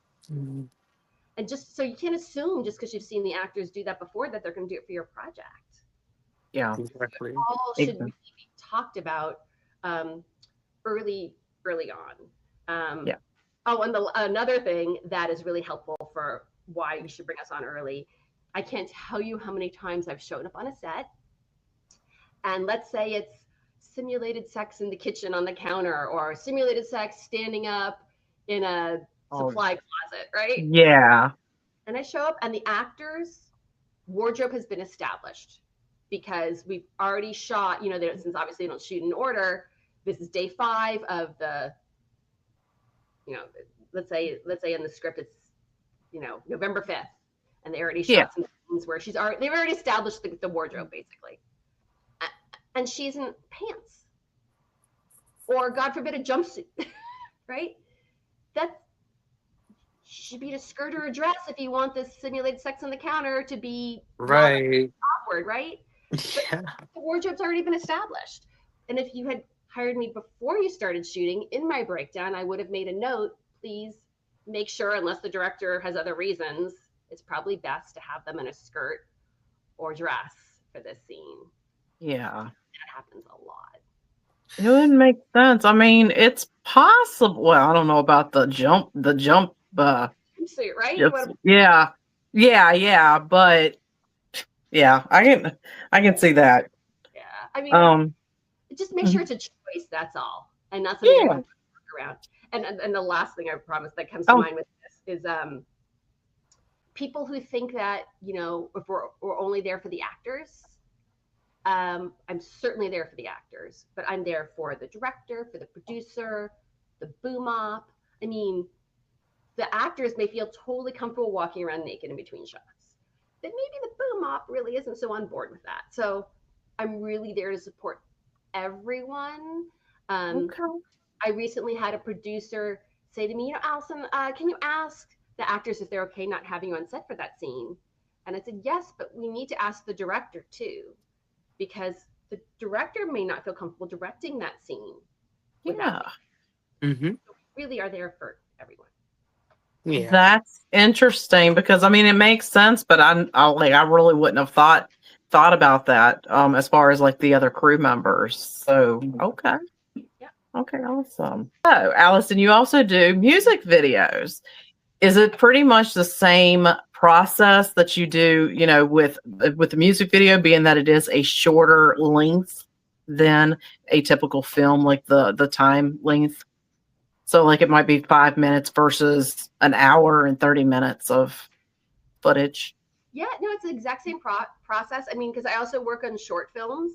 And just so you can't assume just because you've seen the actors do that before that they're going to do it for your project. Yeah. Exactly. All should be talked about early on. Oh, and another thing that is really helpful for why you should bring us on early. I can't tell you how many times I've shown up on a set, and let's say it's simulated sex in the kitchen on the counter, or simulated sex standing up in a supply closet, right? Yeah. And I show up and the actor's wardrobe has been established because we've already shot, since obviously they don't shoot in order. This is day 5 of the, let's say in the script it's, November 5th, and they already shot some scenes where they've already established the wardrobe basically. And she's in pants, or God forbid a jumpsuit, right? That should be a skirt or a dress if you want this simulated sex on the counter to be right. awkward, right? Yeah. The wardrobe's already been established. And if you had hired me before you started shooting, in my breakdown, I would have made a note, please make sure, unless the director has other reasons, it's probably best to have them in a skirt or dress for this scene. Yeah. That happens a lot. It would make sense. I mean, it's possible. Well, I don't know about the jump, Swimsuit, right? You want to, yeah. Yeah. But yeah, I can see that. yeah. I mean, Um, just make sure it's a choice. That's all, and not something you're yeah. gonna have to work around. And the last thing I promise that comes to Oh, mind with this is people who think that, you know, if we're only there for the actors. I'm certainly there for the actors, but I'm there for the director, for the producer, the boom op. I mean, the actors may feel totally comfortable walking around naked in between shots, but maybe the boom op really isn't so on board with that. So I'm really there to support everyone. okay. I recently had a producer say to me, you know, Allison, can you ask the actors if they're okay not having you on set for that scene? And I said, yes, but we need to ask the director too, because the director may not feel comfortable directing that scene without Yeah. me. Mm-hmm. So we really are there for everyone. Yeah. That's interesting because I mean it makes sense, but I really wouldn't have thought about that as far as like the other crew members. So okay. Yeah. Okay, awesome. So Allison, you also do music videos. Is it pretty much the same process that you do, you know, with the music video, being that it is a shorter length than a typical film, like the time length? So like it might be 5 minutes versus an hour and 30 minutes of footage. Yeah, no, it's the exact same process. I mean, because I also work on short films,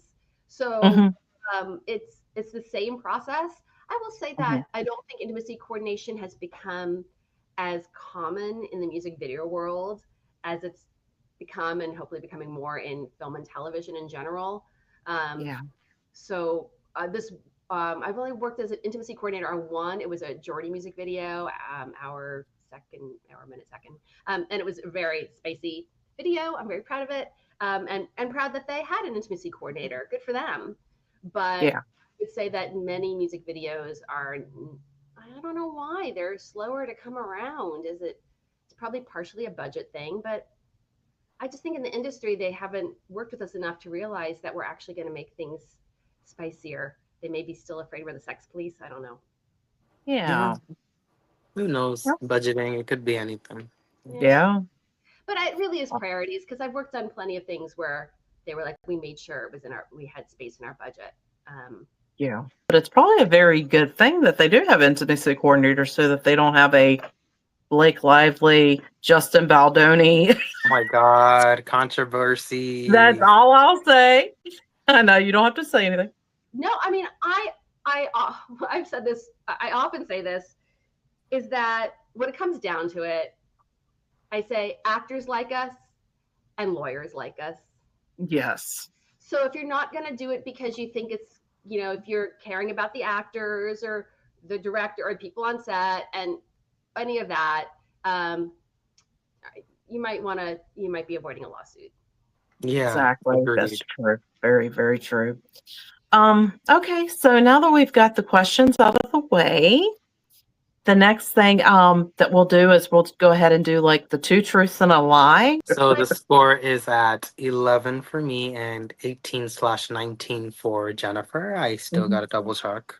so Hmm. it's the same process. I will say Hmm. that I don't think intimacy coordination has become as common in the music video world as it's become, and hopefully becoming more in film and television in general. Um, Yeah. so this I've only worked as an intimacy coordinator on one. It was a Jordy music video, minute second, and it was a very spicy video. I'm very proud of it, and proud that they had an intimacy coordinator. Good for them. But Yeah. I would say that many music videos are, I don't know why they're slower to come around. It's probably partially a budget thing, but I just think in the industry they haven't worked with us enough to realize that we're actually going to make things spicier. They may be still afraid we're the sex police. I don't know. Yeah. Yeah. Who knows? Yep. Budgeting, it could be anything. Yeah, Yeah. but it really is priorities, because I've worked on plenty of things where they were like, we made sure it was we had space in our budget. Yeah. But it's probably a very good thing that they do have intimacy coordinators so that they don't have a Blake Lively, Justin Baldoni. Oh my God, That's controversy. all I'll say. I know you don't have to say anything. No, I mean, I've said this. I often say this, is that when it comes down to it, I say actors like us and lawyers like us. Yes. So if you're not going to do it because you think it's, you know, if you're caring about the actors or the director or people on set and any of that, um, you might be avoiding a lawsuit. Yeah, Exactly. That's agreed. true. Very, very true. Okay, so now that we've got the questions out of the way, the next thing that we'll do is we'll go ahead and do like the two truths and a lie. So the score is at 11 for me and 18/19 for Jennifer. I still Mhm. got to double check.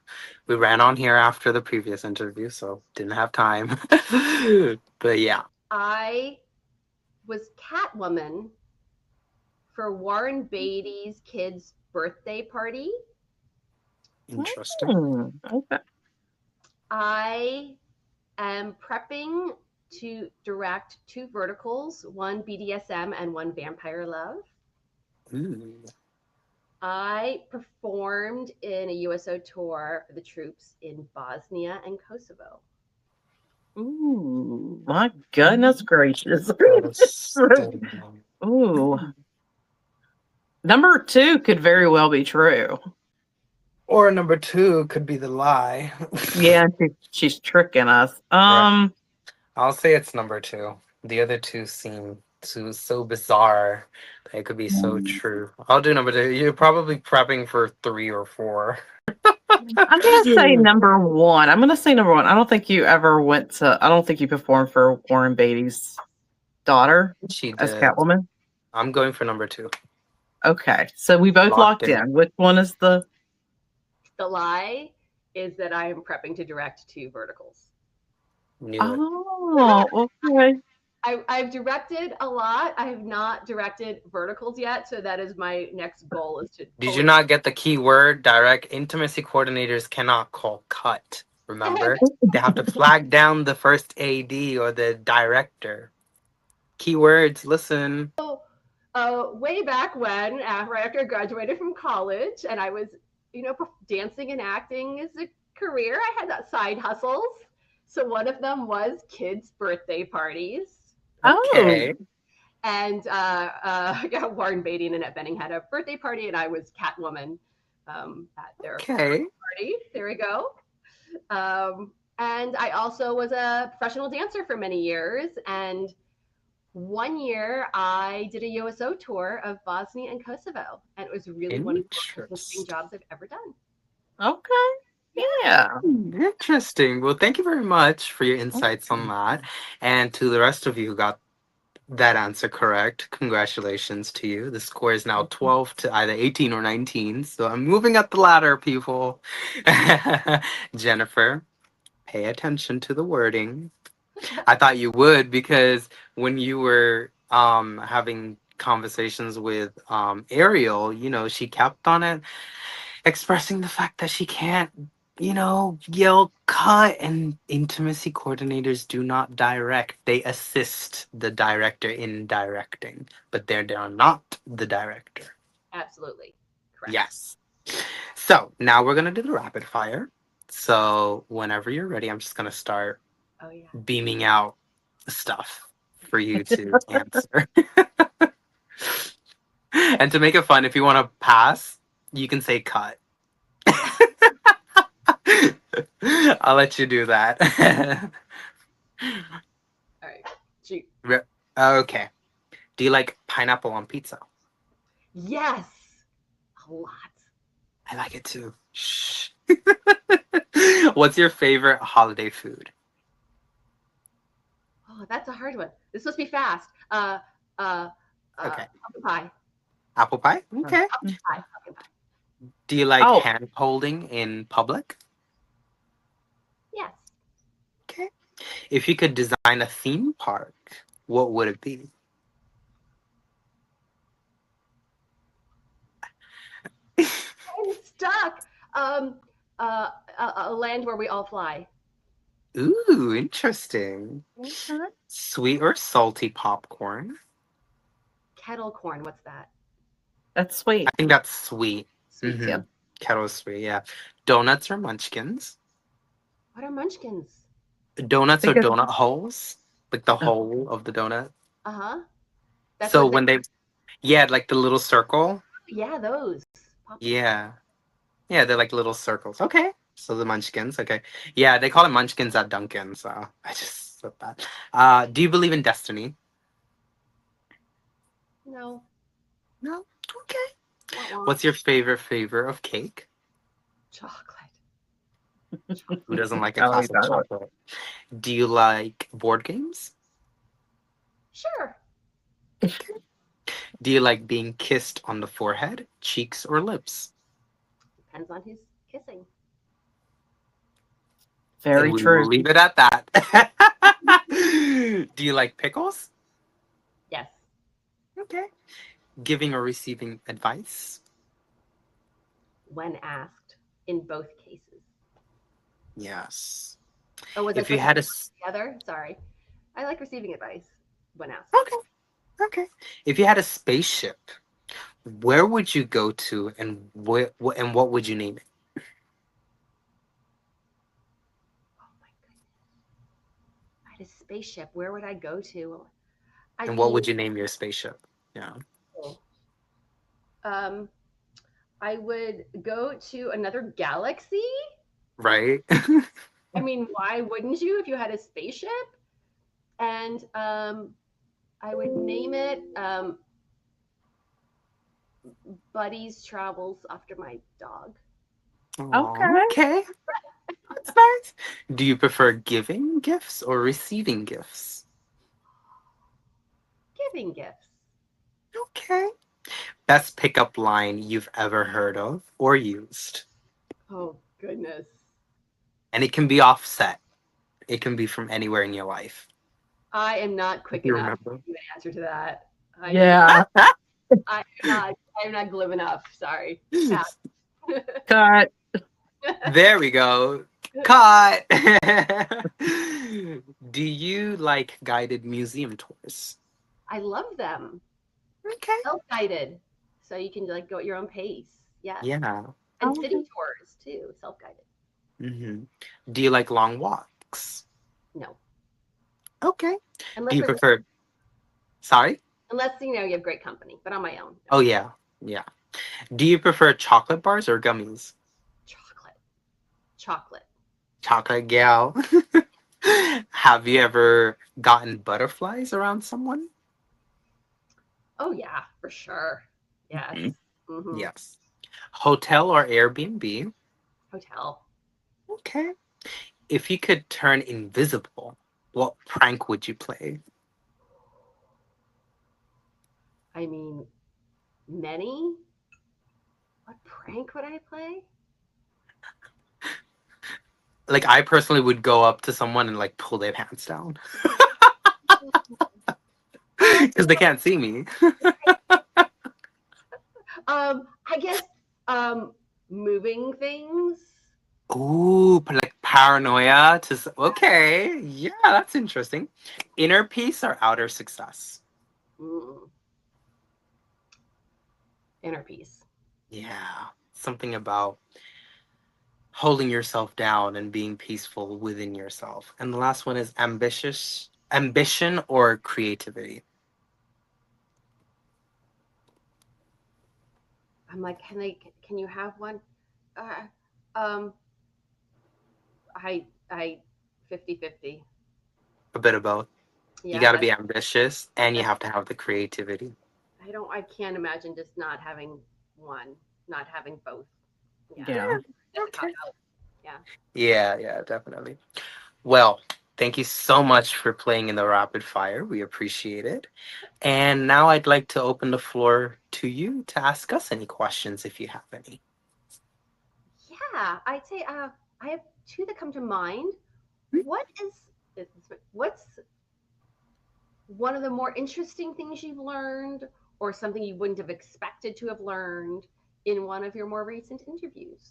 We ran on here after the previous interview, so didn't have time. But yeah. I was Catwoman for Warren Beatty's kid's birthday party. Interesting. Okay. I am prepping to direct two verticals, one BDSM and one vampire love. Ooh. I performed in a USO tour for the troops in Bosnia and Kosovo. Ooh, my goodness gracious. Interesting. Ooh. Number two could very well be true. Or number two could be the lie. Yeah, she's tricking us. Right. I'll say it's number two. The other two seem so bizarre. That could be so true. I'll do number 2. You're probably prepping for 3 or 4. I'm gonna say number one. I'm gonna say number one. I don't think you ever went to. I don't think you performed for Warren Beatty's daughter She as did. Catwoman. I'm going for number 2. Okay, so we both Locked locked in. in. Which one is the? The lie is that I am prepping to direct 2 verticals. Knew it. Oh, okay. I've directed a lot. I have not directed verticals yet, so that is my next goal is to. Did you not get the key word? Direct intimacy coordinators cannot call cut. Remember? They have to flag down the first AD or the director. Keywords, listen. Way back when, right after I graduated from college, and I was, dancing and acting as a career, I had that side hustles. So one of them was kids' birthday parties. Okay. And Warren Beatty and Annette Bening had a birthday party, and I was Catwoman at their party. There we go. And I also was a professional dancer for many years. And one year I did a USO tour of Bosnia and Kosovo, and it was really one of the most interesting jobs I've ever done. Okay. Yeah. Interesting. Well, thank you very much for your insights on that. And to the rest of you who got that answer correct, congratulations to you. The score is now 12 to either 18 or 19. So I'm moving up the ladder, people. Jennifer, pay attention to the wording. I thought you would, because when you were having conversations with Ariel, she kept on it, expressing the fact that she can't, yell cut, and intimacy coordinators do not direct. They assist the director in directing, but they're not the director. Absolutely. Correct. Yes. So now we're going to do the rapid fire. So whenever you're ready, I'm just going to start beaming out stuff for you to answer. And to make it fun, if you want to pass, you can say cut. I'll let you do that. All right. Shoot. Okay. Do you like pineapple on pizza? Yes. A lot. I like it too. Shh. What's your favorite holiday food? Oh, that's a hard one. This is supposed to be fast. Okay. Apple pie. Apple pie? Okay. Pumpkin pie. Do you like hand holding in public? Yes. Okay. If you could design a theme park, what would it be? I'm stuck. A land where we all fly. Ooh, interesting. Sweet or salty popcorn? Kettle corn. What's that? That's sweet. I think that's sweet. Sweet. Yeah. Kettle sweet, yeah. Donuts or munchkins? What are munchkins? Donuts or donut holes? Like the hole of the donut? Uh-huh. So when like the little circle? Yeah, those. Yeah. Yeah, they're like little circles. Okay. So the munchkins, okay. Yeah, they call it munchkins at Dunkin', so I just said that. Do you believe in destiny? No. No? Okay. What's your favorite flavor of cake? Chocolate. Who doesn't like a classic chocolate? Do you like board games? Sure. Do you like being kissed on the forehead, cheeks, or lips? Depends on who's kissing. Very true. We'll leave it at that. Do you like pickles? Yes. Okay. Giving or receiving advice? When asked, in both cases. Yes. Oh, was if you had together? Sorry. I like receiving advice when asked. Okay. If you had a spaceship, where would you go to, and what would you name it? Oh my goodness. I had a spaceship. Where would I go to? What would you name your spaceship? Yeah. I would go to another galaxy. Right. I mean, why wouldn't you if you had a spaceship? And I would name it Buddy's travels after my dog. Aw, Okay. okay, that's nice. Do you prefer giving gifts or receiving gifts? Giving gifts. Okay. Best pickup line you've ever heard of or used? Oh goodness. And it can be offset. It can be from anywhere in your life. I am not If quick you enough to remember. give an answer to that. Yeah. I am not. I'm not glib enough. Sorry. Pass. Cut. There we go. Cut. Do you like guided museum tours? I love them. Okay. Self-guided, so you can like go at your own pace. Yes, Yeah. and Okay. city tours too. Self-guided. hmm Do you like long walks? No, Okay. Do unless you there's prefer? Sorry. unless you have great company. But on my own, no. Oh yeah. Yeah. Do you prefer chocolate bars or gummies? Chocolate, chocolate. Chocolate gal. Have you ever gotten butterflies around someone? Oh yeah, for sure. Yes. Mhm. Mm-hmm. Yes. Hotel or Airbnb? Hotel. Okay. If you could turn invisible, what prank would you play? I mean, many. What prank would I play? Like I personally would go up to someone and like pull their pants down Um, because they can't see me. I guess moving things. Ooh, like paranoia okay. Yeah, that's interesting. Inner peace or outer success? Mm, inner peace. Yeah. Something about holding yourself down and being peaceful within yourself. And the last one is ambition or creativity. I'm like, can you have one? Uh, um, I 50-50. A bit of both. You Yeah, got to that's be ambitious and you that's have to have the creativity. I can't imagine just not having one, not having both. Yeah. Yeah. That's a cop Okay. out. Yeah. Yeah, yeah, definitely. Well, thank you so much for playing in the rapid fire. We appreciate it. And now I'd like to open the floor to you to ask us any questions if you have any. Yeah, I'd say I have two that come to mind. What what's one of the more interesting things you've learned or something you wouldn't have expected to have learned in one of your more recent interviews?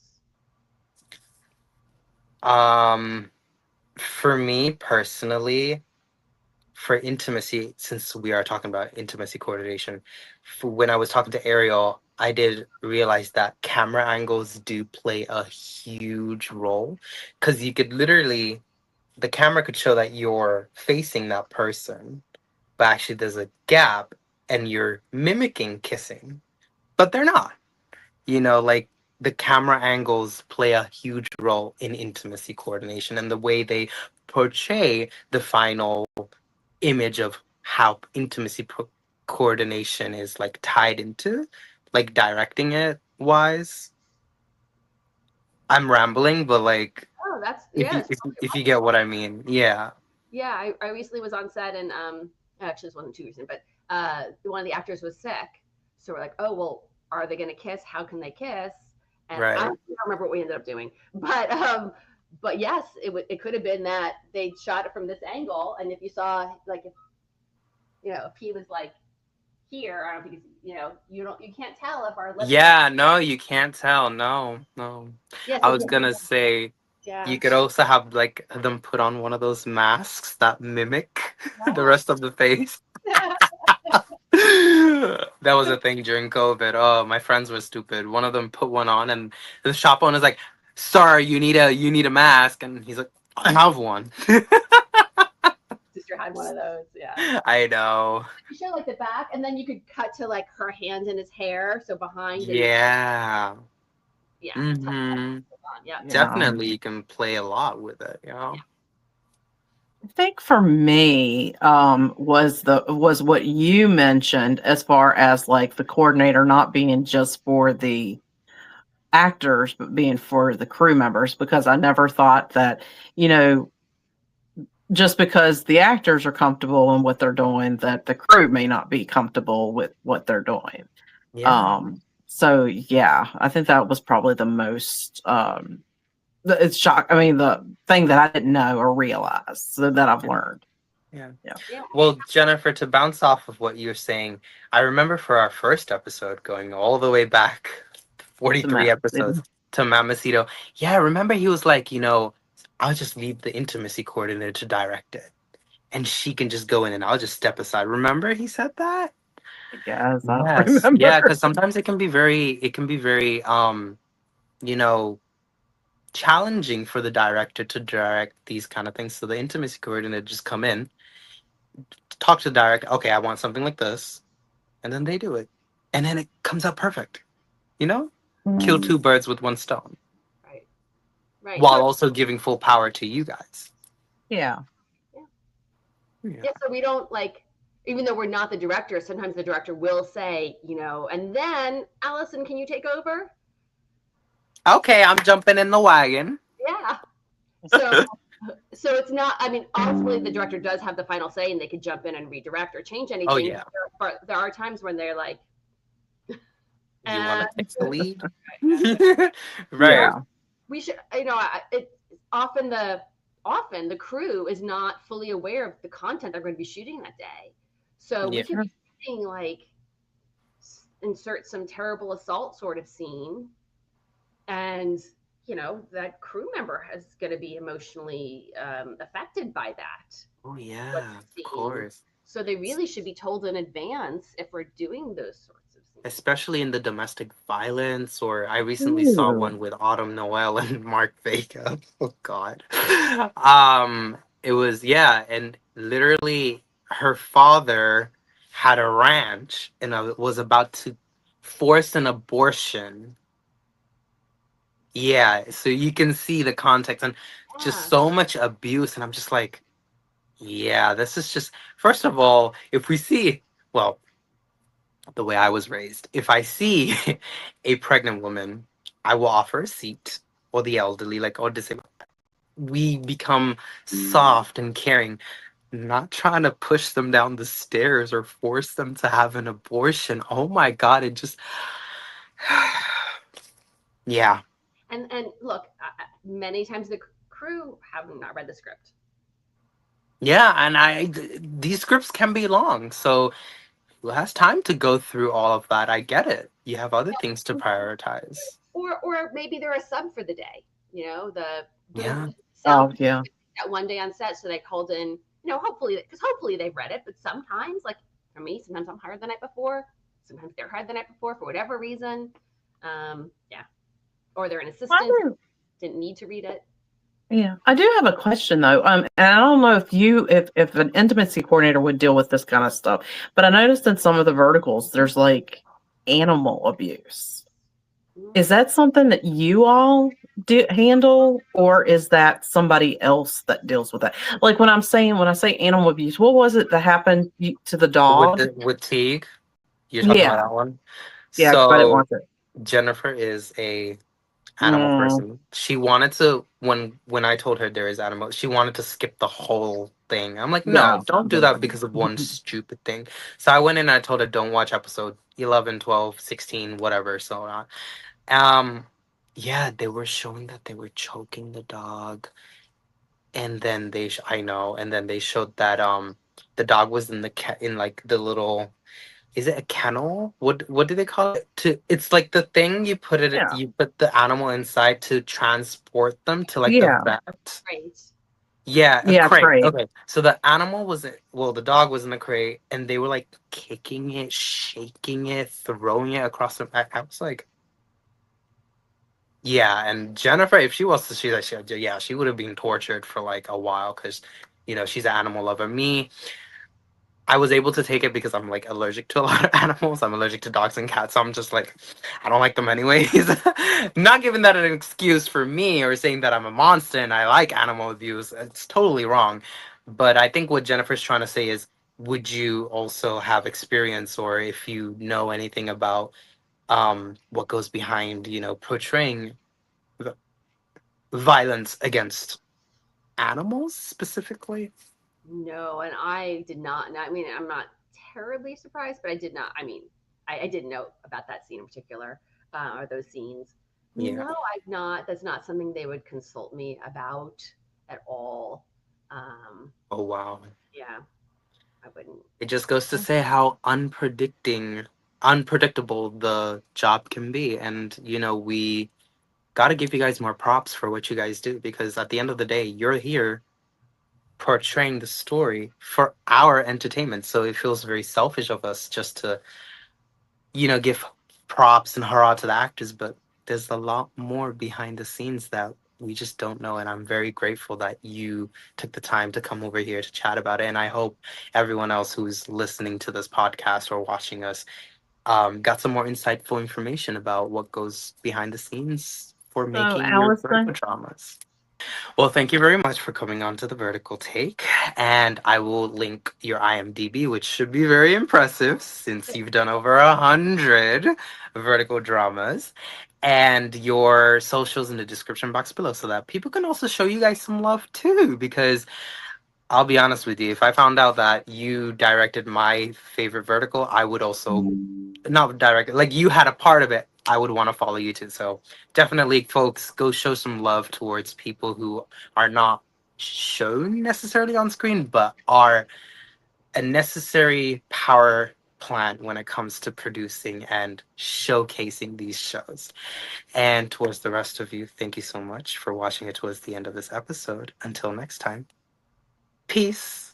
Um, for me personally, for intimacy, since we are talking about intimacy coordination, when I was talking to Ariel, I did realize that camera angles do play a huge role because you could literally, the camera could show that you're facing that person, but actually there's a gap and you're mimicking kissing, but they're not. Like the camera angles play a huge role in intimacy coordination and the way they portray the final image of how coordination is like tied into like directing it wise. I'm rambling, but like Oh, that's if yeah, you that's if, totally if you get possible. what I mean, yeah. Yeah, I recently was on set and actually this wasn't too recent, but one of the actors was sick. So we're like, oh well, are they gonna kiss? How can they kiss? And I Right. don't remember what we ended up doing. But yes, it could have been that they shot it from this angle, and if you saw like if he was like here, I don't think it's, you can't tell if our lips are Yeah, no, you can't tell. No, no. yeah, I so was gonna say yeah. you could also have like them put on one of those masks that mimic the Yeah. rest of the face. That was a thing during COVID. Oh, my friends were stupid. One of them put one on, and the shop owner's like, "Sir, you need a mask," and he's like, "I have one." Sister had one of those. Yeah. I know. You show like the back, and then you could cut to like her hands in his hair, so behind and Yeah. yeah, Mm-hmm. on. Yeah, Yeah. Definitely, you can play a lot with it. yeah. I think for me, was what you mentioned as far as like the coordinator not being just for the actors, but being for the crew members, because I never thought that, you know, just because the actors are comfortable in what they're doing, that the crew may not be comfortable with what they're doing. Yeah. So yeah, I think that was probably the most it's shock. I mean, the thing that I didn't know or realize so that I've learned. Yeah. Yeah. Yeah. Well, Jennifer, to bounce off of what you're saying, I remember for our first episode going all the way back The 43 mess. episodes to Mamacito. Yeah, remember he was like, I'll just leave the intimacy coordinator to direct it. And she can just go in and I'll just step aside. Remember he said that? Yes, I Yes. Yeah, remember. because sometimes it can be very you know, challenging for the director to direct these kind of things. So the intimacy coordinator just come in, talk to the director, okay, I want something like this, and then they do it. And then it comes out perfect. You know? Kill Mm, two birds with one stone. Right. Right. While So also giving full power to you guys. yeah. yeah. Yeah. Yeah. So we don't like, even though we're not the director, sometimes the director will say, and then Allison, can you take over? Okay, I'm jumping in the wagon. Yeah. So so it's not, I mean, ultimately the director does have the final say and they could jump in and redirect or change Oh anything. yeah. But there are times when they're like, You want uh, to take the lead? or Right. Yeah. we should, it often the crew is not fully aware of the content they're going to be shooting that day. So we Yeah. could be shooting like insert some terrible assault sort of scene, and that crew member is going to be emotionally affected by that. Oh What yeah, of they're seeing. course. So they really should be told in advance if we're doing those sorts of scenes. Especially in the domestic violence, or I recently saw Ooh. one with Autumn Noel and Mark Vega. Oh God. It was, yeah, and literally her father had a ranch and was about to force an abortion. Yeah, so you can see the context and just Yeah. so much abuse, and I'm just like, yeah, this is just, first of all, if we see, well, the way I was raised, if I see a pregnant woman, I will offer a seat, or the elderly, like, or disabled. We become soft and caring, not trying to push them down the stairs or force them to have an abortion. Oh my God, it just, yeah. And look, many times the crew have not read the script. Yeah, and these scripts can be long, so who has time to go through all of that? I get it. You have other things to prioritize. Or maybe they're a sub for the day. The Yeah. sound Oh yeah. that one day on set, so they called in. Hopefully they've read it, but sometimes, like for me, sometimes I'm hired the night before. Sometimes they're hired the night before for whatever reason. Yeah, or they're an I assistant, do. didn't need to read it. Yeah. I do have a question though. And I don't know if an intimacy coordinator would deal with this kind of stuff, but I noticed in some of the verticals there's like animal abuse. Is that something that you all do handle, or is that somebody else that deals with that? Like when I say animal abuse, what was it that happened to the With dog? with Teague, you're talking about Yeah, that one. yeah, because I didn't So want it. Jennifer is a animal Mm, person. She wanted to, when I told her there is animal, she wanted to skip the whole thing. I'm like, no, yeah, don't do that because of one stupid thing. So I went in and I told her don't watch episode 11, 12, 16, whatever, so on. Um yeah, they were showing that they were choking the dog, and then I know, and then they showed that the dog was in the in like the little, is it a kennel? What do they call it? It's like the thing yeah, you put the animal inside to transport them to like the yeah, vet. Right. Yeah, a yeah. crate. Great. Okay. So the animal was the dog was in the crate, and they were like kicking it, shaking it, throwing it across the I was like, yeah, and Jennifer, if she was to see that, yeah, she would have been tortured for like a while because, she's an animal lover. Me, I was able to take it because I'm like allergic to a lot of animals. I'm allergic to dogs and cats. So I'm just like, I don't like them anyways. Not giving that an excuse for me or saying that I'm a monster and I like animal abuse. It's totally wrong. But I think what Jennifer's trying to say is, would you also have experience, or if you know anything about what goes behind, portraying v- violence against animals specifically? No, and I did not. I mean, I'm not terribly surprised, but I did not. I mean, I didn't know about that scene in particular, or those scenes. Yeah. No, I've not. That's not something they would consult me about at all. Oh, wow. Yeah, I wouldn't. It just goes to say how unpredictable the job can be. And, we got to give you guys more props for what you guys do, because at the end of the day, you're here portraying the story for our entertainment. So it feels very selfish of us just to, give props and hurrah to the actors, but there's a lot more behind the scenes that we just don't know. And I'm very grateful that you took the time to come over here to chat about it. And I hope everyone else who's listening to this podcast or watching us got some more insightful information about what goes behind the scenes for So, making your vertical Allison, dramas. Well, thank you very much for coming on to the Vertical Take. And I will link your IMDb, which should be very impressive since you've done over 100 vertical dramas, and your socials in the description box below so that people can also show you guys some love too. Because I'll be honest with you, if I found out that you directed my favorite vertical, I would also not direct, like you had a part of it, I would want to follow you too. So definitely, folks, go show some love towards people who are not shown necessarily on screen, but are a necessary power plant when it comes to producing and showcasing these shows. And towards the rest of you, thank you so much for watching it towards the end of this episode. Until next time, peace.